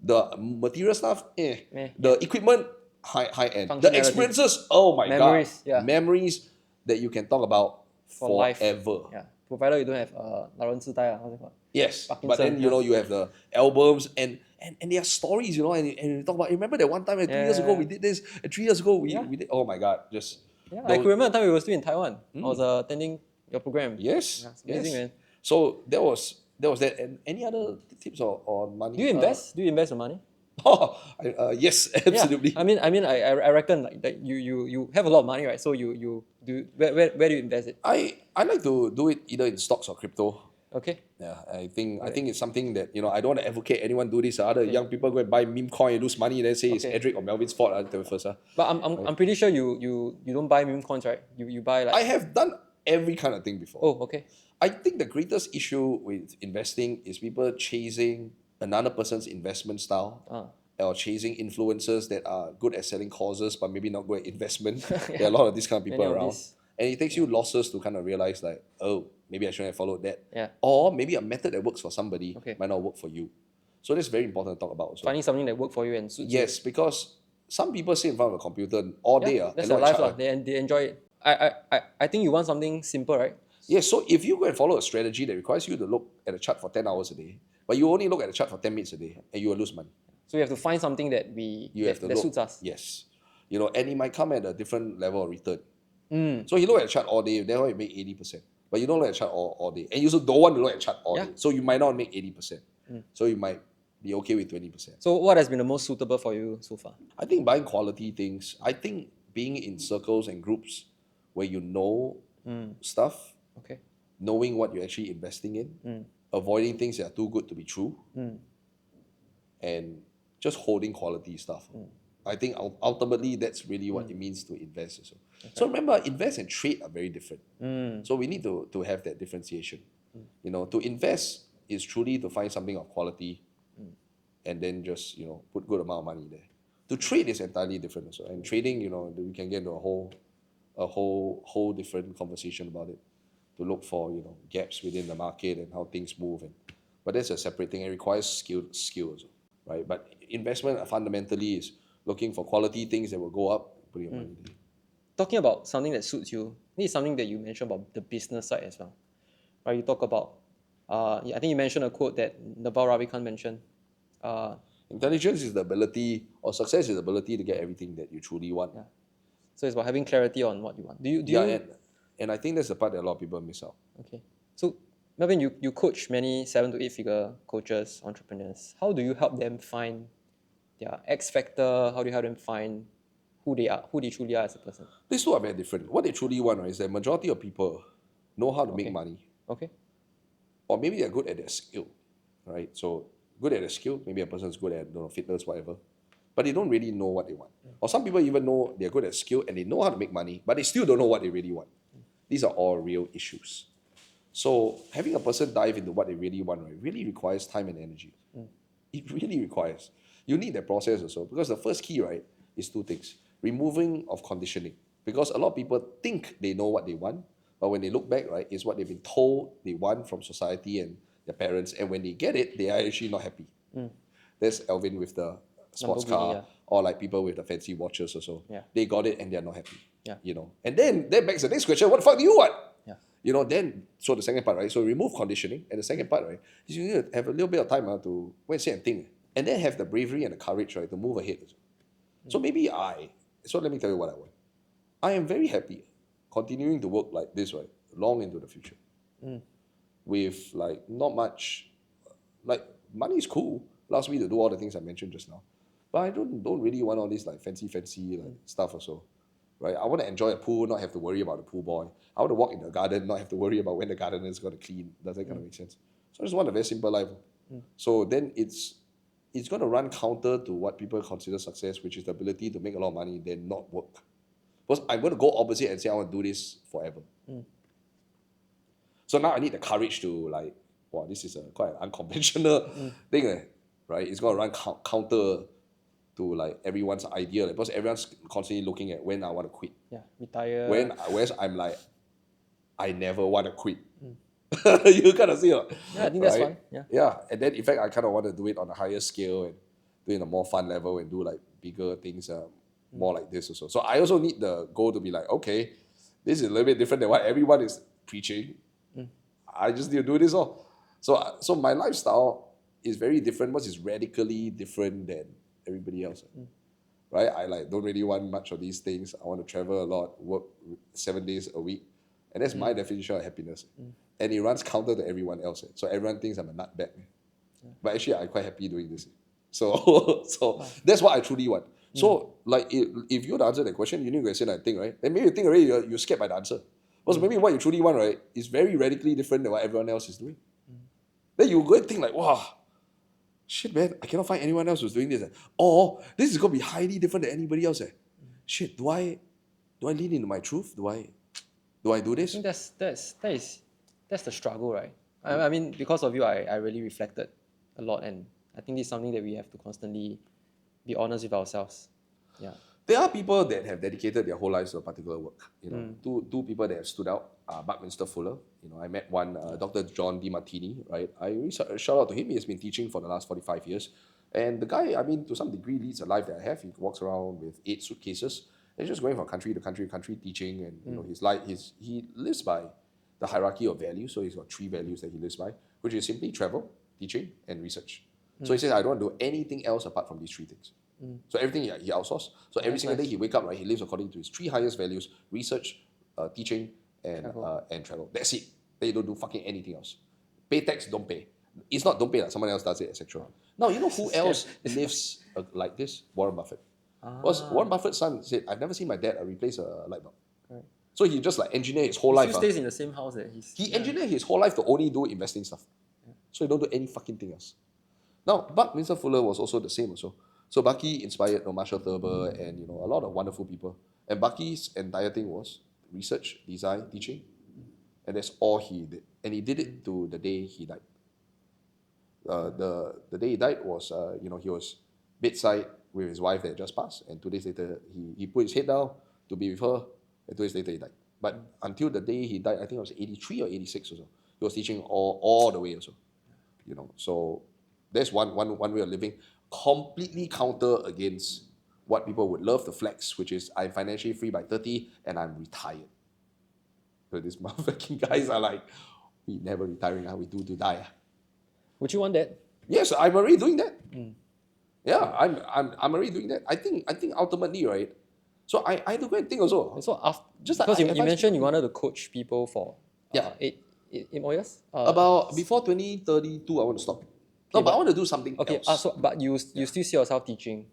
the material stuff, the equipment, high end. The experiences, oh my Memories, god. Memories that you can talk about for life. forever. Yeah. Provided you don't have 老人痴呆, what's it called? Yes. But then you have the albums and there are stories, and you talk about, remember that one time 3 years ago we did this, and 3 years ago we did, oh my god, just I could remember the time we were still in Taiwan. I was attending your program. Yes. It's amazing, man. So there was that. And any other tips on money? Do you invest? Do you invest your money? Yes, absolutely. Yeah. I reckon like you have a lot of money, right? So you do where do you invest it? I like to do it either in stocks or crypto. Okay. Yeah, I think it's something that I don't want to advocate anyone do this. Other young people go and buy meme coin and lose money and then say it's Edric or Melvin's fault. I'll tell you first. But I'm pretty sure you don't buy meme coins, right? You buy like I have done every kind of thing before. Oh, okay. I think the greatest issue with investing is people chasing another person's investment style. Or chasing influencers that are good at selling causes but maybe not good at investment. There are a lot of these kind of people around. And it takes you losses to kind of realize like, oh, maybe I shouldn't have followed that. Yeah. Or maybe a method that works for somebody might not work for you. So that's very important to talk about also. Finding something that works for you and suits you. Because some people sit in front of a computer all day. That's their life. They enjoy it. I think you want something simple, right? Yes, so if you go and follow a strategy that requires you to look at a chart for 10 hours a day, but you only look at the chart for 10 minutes a day, and you will lose money. So you have to find something that suits us. Yes. And it might come at a different level of return. So you look at a chart all day, then you make 80%. But you don't look at a chart all day. And you also don't want to look at a chart all day. So you might not make 80%. So you might be okay with 20%. So what has been the most suitable for you so far? I think buying quality things. I think being in circles and groups where you know stuff, knowing what you're actually investing in, avoiding things that are too good to be true, and just holding quality stuff. I think ultimately that's really what it means to invest also. So remember, invest and trade are very different. So we need to have that differentiation. To invest is truly to find something of quality and then just, put good amount of money there. To trade is entirely different also. And trading, we can get into a whole different conversation about it. To look for, gaps within the market and how things move. But that's a separate thing. It requires skill also. Right? But investment fundamentally is looking for quality things that will go up, putting your money there. Talking about something that suits you, this is something that you mentioned about the business side as well. Right? You talk about, I think you mentioned a quote that Naval Ravikant mentioned. Intelligence is the ability, or success is the ability to get everything that you truly want. Yeah. So it's about having clarity on what you want. Do you? And I think that's the part that a lot of people miss out. Okay. So Melvin, you coach many 7 to 8 figure coaches, entrepreneurs. How do you help them find their X factor? How do you help them find who they are, who they truly are as a person? These two are very different. What they truly want is that majority of people know how to make money. Okay. Or maybe they're good at their skill, right? So good at their skill. Maybe a person's good at fitness, whatever. but they don't really know what they want. Or some people even know they're good at skill and they know how to make money, but they still don't know what they really want. These are all real issues. So having a person dive into what they really want, right, really requires time and energy. It really requires. You need that process also, because the first key, right, is two things. Removing of conditioning. Because a lot of people think they know what they want, but when they look back, right, it's what they've been told they want from society and their parents, and when they get it, they are actually not happy. There's Elvin with the sports Lamborghini, car, yeah. or like people with the fancy watches or so. Yeah. They got it and they're not happy. Yeah. You know. And then that begs the next question, what the fuck do you want? Yeah. You know, then so the second part, right? So remove conditioning. And the second part, right, is you need to have a little bit of time to go and sit and think. And then have the bravery and the courage, right, to move ahead. So maybe so let me tell you what I want. I am very happy continuing to work like this, right, long into the future. With like not much, like money is cool, allows me to do all the things I mentioned just now. But I don't really want all this like fancy like stuff also. Right? I want to enjoy a pool, not have to worry about the pool boy. I want to walk in the garden, not have to worry about when the gardener is going to clean. Does that kind of make sense? So I just want a very simple life. So then it's going to run counter to what people consider success, which is the ability to make a lot of money, then not work. Because I'm going to go opposite and say I want to do this forever. So now I need the courage to like, wow, this is quite an unconventional thing, right? It's going to run counter to like everyone's idea, because everyone's constantly looking at when I want to quit. Yeah, retire. Whereas I'm like, I never want to quit. You kind of see it. Yeah, I think that's fun. Yeah. Yeah, and then in fact, I kind of want to do it on a higher scale and do it on a more fun level and do like bigger things, more like this also. So I also need the goal to be like, okay, this is a little bit different than what everyone is preaching. I just need to do this all. So my lifestyle is very different, but it's radically different than everybody else. Right? I like don't really want much of these things. I want to travel a lot, work 7 days a week. And that's my definition of happiness. And it runs counter to everyone else. So everyone thinks I'm a nutbag. But actually, I'm quite happy doing this. So that's what I truly want. So like if you were to answer that question, you need to say that thing, right? And maybe you think already you're scared by the answer. Because maybe what you truly want, right, is very radically different than what everyone else is doing. Then you go and think like, wow, shit, man, I cannot find anyone else who's doing this. Or this is going to be highly different than anybody else. Shit, do I lean into my truth? Do I do this? I think that's the struggle, right? I mean, because of you, I really reflected a lot, and I think this is something that we have to constantly be honest with ourselves. Yeah. There are people that have dedicated their whole lives to a particular work. You know, two people that have stood out. Buckminster Fuller. You know, I met one, Dr. John DiMartini. Right, I really shout out to him. He has been teaching for the last 45 years, and the guy, I mean, to some degree, leads a life that I have. He walks around with 8 suitcases. And he's just going from country to country teaching, and you know, he lives by the hierarchy of values. So he's got 3 values that he lives by, which is simply travel, teaching, and research. So he says, I don't want to do anything else apart from these 3 things. So everything he outsources. So every single day he wake up, right, he lives according to his 3 highest values: research, teaching, and travel. That's it. They don't do fucking anything else. Pay tax, don't pay. It's not don't pay, like someone else does it, etc. Now, you know who else lives like this? Warren Buffett. Because Warren Buffett's son said, I've never seen my dad replace a light bulb. Right. So he just like engineered his whole life. He stays in the same house that he engineered his whole life to only do investing stuff. So he don't do any fucking thing else. Now, Buckminster Fuller was also the same also. So Bucky inspired Marshall Thurber and you know a lot of wonderful people. And Bucky's entire thing was research, design, teaching. And that's all he did. And he did it to the day he died. The day he died was, you know, he was bedside with his wife that had just passed. And 2 days later, he put his head down to be with her. And 2 days later, he died. But until the day he died, I think it was 83 or 86 or so. He was teaching all the way also. You know, so that's one way of living. Completely counter against what people would love to flex, which is I'm financially free by 30 and I'm retired. So these motherfucking guys are like, we never retiring, we do to die. Would you want that? Yes, I'm already doing that. Yeah, I'm already doing that. I think ultimately, right? So I had to go and think also. So after, just because you mentioned you wanted to coach people for 8 more years? About before 2032, I want to stop. No, but I want to do something else. But you still see yourself teaching?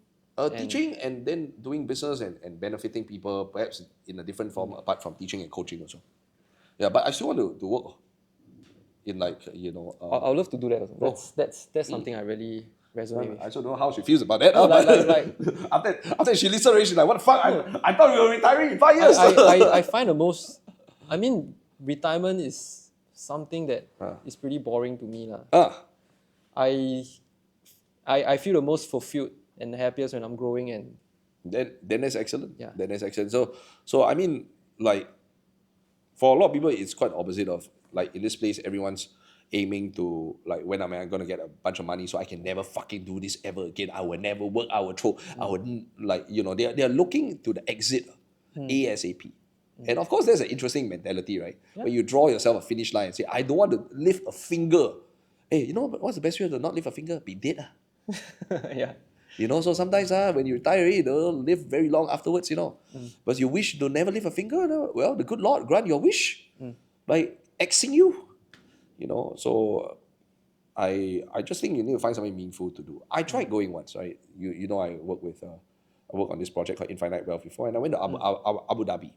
Teaching and then doing business and benefiting people, perhaps in a different form apart from teaching and coaching also. Yeah, but I still want to work in like, you know... I would love to do that also. That's something I really... resonate with. I also don't know how she feels about that. No, But like after she listened, she's like, what the fuck? I thought we were retiring in 5 years. I find the most, I mean, retirement is something that is pretty boring to me. I, I feel the most fulfilled and happiest when I'm growing and then that's excellent. Yeah. Then that's excellent. So I mean, like, for a lot of people, it's quite opposite of, like, in this place, everyone's aiming to, like, when am I going to get a bunch of money so I can never fucking do this ever again. I will never work. I will throw. I would, like, they're looking to the exit ASAP. And of course, there's an interesting mentality, right? Yeah. Where you draw yourself a finish line and say, I don't want to lift a finger. Hey, you know what's the best way to not lift a finger? Be dead. yeah. So sometimes when you retire, you don't live very long afterwards, But you wish to never lift a finger, well, the good Lord grant your wish by Xing you, So I just think you need to find something meaningful to do. I tried going once, right? I work on this project called Infinite Wealth before, and I went to Abu Dhabi.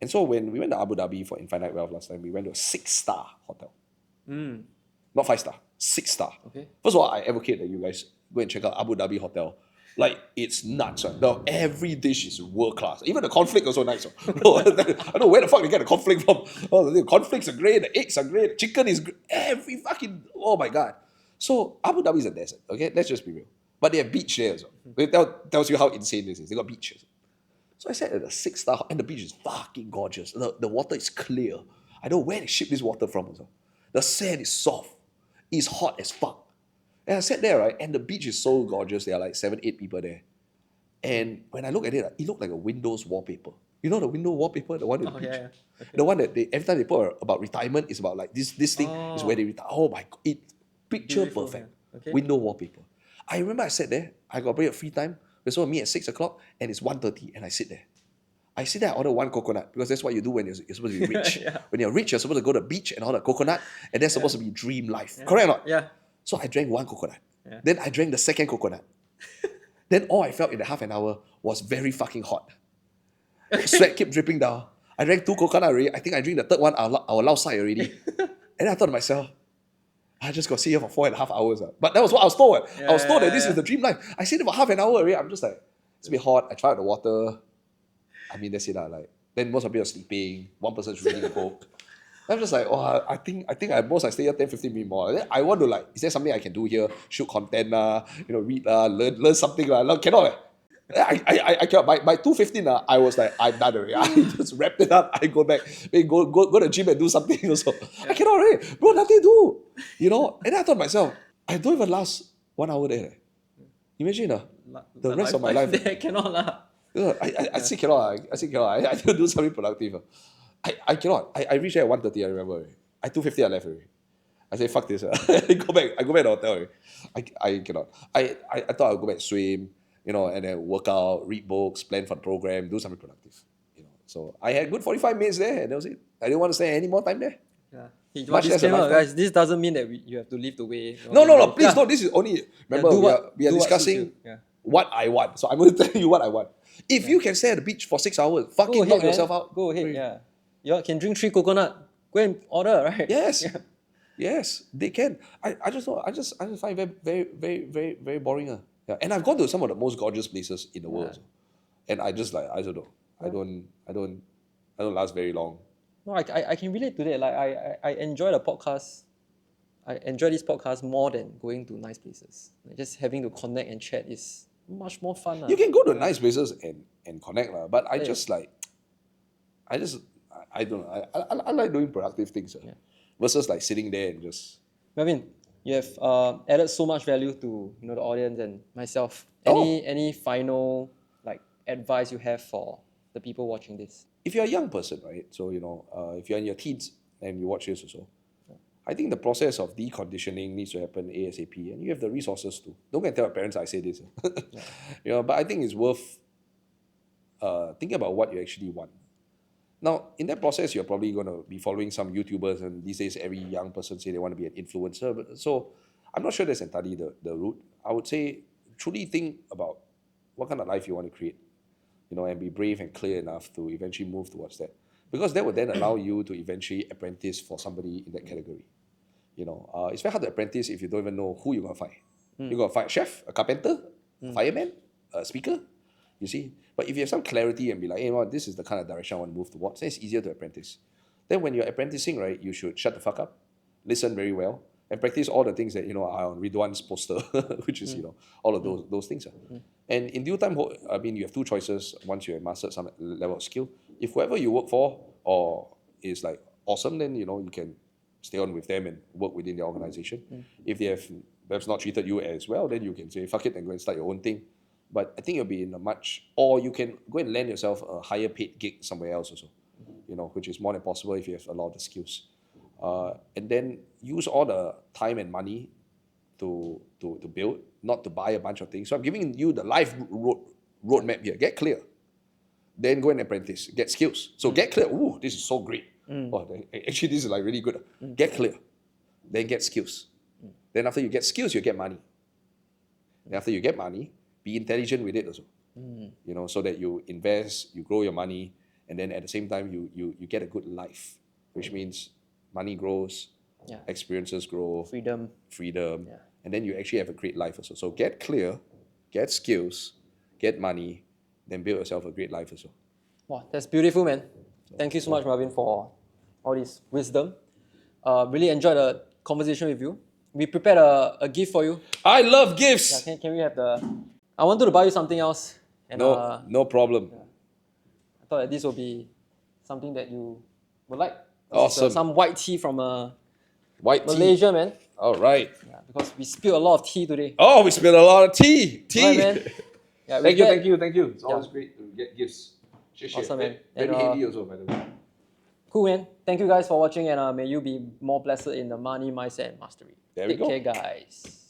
And so when we went to Abu Dhabi for Infinite Wealth last time, we went to a 6-star hotel. Not 5-star, 6-star. Okay. First of all, I advocate that you guys go and check out Abu Dhabi Hotel. Like, it's nuts. Every dish is world class. Even the cornflake also nice. I don't know where the fuck they get the cornflake from. Oh, the cornflakes are great, the eggs are great, chicken is great. Every fucking, oh my God. So Abu Dhabi is a desert, okay? Let's just be real. But they have beach there as well. It tells you how insane this is. They got beaches. So I sat at a 6-star, and the beach is fucking gorgeous. The water is clear. I don't know where they ship this water from also. The sand is soft. It's hot as fuck. And I sat there, right, and the beach is so gorgeous. There are like 7, 8 people there. And when I look at it looked like a Windows wallpaper. You know the window wallpaper, the one with the beach? Yeah. Okay. The one that every time they put about retirement, is about like this thing is where they retire. Oh my God, picture Beautiful, perfect. yeah. Okay. Window wallpaper. I remember I sat there, I got a bit of free time. They saw me at 6 o'clock, and it's 1:30, and I sit there. I order 1 coconut, because that's what you do when you're supposed to be rich. Yeah. When you're rich, you're supposed to go to the beach and order a coconut, and that's supposed to be dream life. Correct or not? Yeah. So I drank 1 coconut. Yeah. Then I drank the second coconut. Then all I felt in the half an hour was very fucking hot. Sweat kept dripping down. I drank 2 coconut already. I think I drink the third one, I will lao sai already. And I thought to myself, I just got to sit here for 4.5 hours. But that was what I was told. I was told that this is the dream life. I sit there for half an hour already. I'm just like, it's a bit hot. I tried the water. I mean, that's it. Then most of you are sleeping. One person's reading a book. I'm just like, I think at most I stay here 10, 15 minutes more. Then I want to, like, is there something I can do here? Shoot content, read, learn something. No, cannot. I cannot. By 2:15, I was like, I'm done already. I just wrapped it up. I go back. Go to the gym and do something also. I cannot already. Bro, nothing to do. And then I thought to myself, I don't even last 1 hour there. Imagine the rest of my life. There cannot lah. I still cannot. I still cannot. I still do something productive. I cannot. I reached there at 1:30, I remember. At 2:50, I left already. I said, fuck this. I go back to the hotel already. I cannot. I thought I would go back swim, and then work out, read books, plan for the program, do something productive. So I had good 45 minutes there, and that was it. I didn't want to stay any more time there. Yeah. Hey, Much less a disclaimer, lifetime. guys, this doesn't mean that you have to live the way. No, please don't. This is only, remember, do we what- are do what discussing suits you. Yeah. what I want. So I'm going to tell you what I want. If you can stay at the beach for 6 hours, Go fucking ahead, knock man. yourself out. Go ahead, yeah. You can drink 3 coconut. Go and order, right? Yes. Yeah. Yes, they can. I just find it very, very, very, very boring. Yeah. And I've gone to some of the most gorgeous places in the world. And I just, like, I don't know. I don't last very long. No, I can relate to that. Like I enjoy the podcast. I enjoy this podcast more than going to nice places. Like, just having to connect and chat is much more fun. You can go to nice places and connect, but I just like, I don't know. I like doing productive things versus like sitting there and just. Melvin, you have added so much value to the audience and myself. Any final like advice you have for the people watching this? If you're a young person, right? So if you're in your teens and you watch this also, I think the process of deconditioning needs to happen ASAP, and you have the resources to. Don't go and tell your parents I say this. But I think it's worth thinking about what you actually want. Now, in that process, you're probably going to be following some YouTubers, and these days every young person say they want to be an influencer. So I'm not sure that's entirely the route. I would say truly think about what kind of life you want to create, and be brave and clear enough to eventually move towards that. Because that would then allow you to eventually apprentice for somebody in that category. It's very hard to apprentice if you don't even know who you're going to find. You got a chef, a carpenter, a fireman, a speaker. You see? But if you have some clarity and be like, hey, well, this is the kind of direction I want to move towards, then it's easier to apprentice. Then when you're apprenticing, right, you should shut the fuck up, listen very well, and practice all the things that, are on Ridwan's poster, which is, all of those things. And in due time, I mean, you have two choices once you have mastered some level of skill. If whoever you work for or is like awesome, then, you can stay on with them and work within their organization. If they have perhaps not treated you as well, then you can say, fuck it, and go and start your own thing. But I think you'll be in a or you can go and land yourself a higher paid gig somewhere else also, which is more than possible if you have a lot of the skills. And then use all the time and money to build, not to buy a bunch of things. So I'm giving you the life roadmap here. Get clear. Then go and apprentice. Get skills. So get clear. Ooh, this is so great. Oh, actually, this is like really good. Get clear. Then get skills. Then after you get skills, you get money. Then after you get money, be intelligent with it also. So that you invest, you grow your money, and then at the same time, you get a good life, which means money grows, experiences grow, freedom, and then you actually have a great life also. So get clear, get skills, get money, then build yourself a great life also. Wow, that's beautiful, man. Thank you so much, Melvin, for all this wisdom. Really enjoyed the conversation with you. We prepared a gift for you. I love gifts. Yeah, can we have I wanted to buy you something else. And, no problem. I thought that this will be something that you would like. Awesome. Some white tea from tea. Malaysia, man. All right. Yeah, because we spilled a lot of tea today. Oh, we spilled a lot of tea. Right, man. Yeah, thank you. It's always great to get gifts. Awesome, man. Very heavy also, by the way. Cool, man. Thank you guys for watching, and may you be more blessed in the money, mindset, and mastery. There we go. Take care, guys.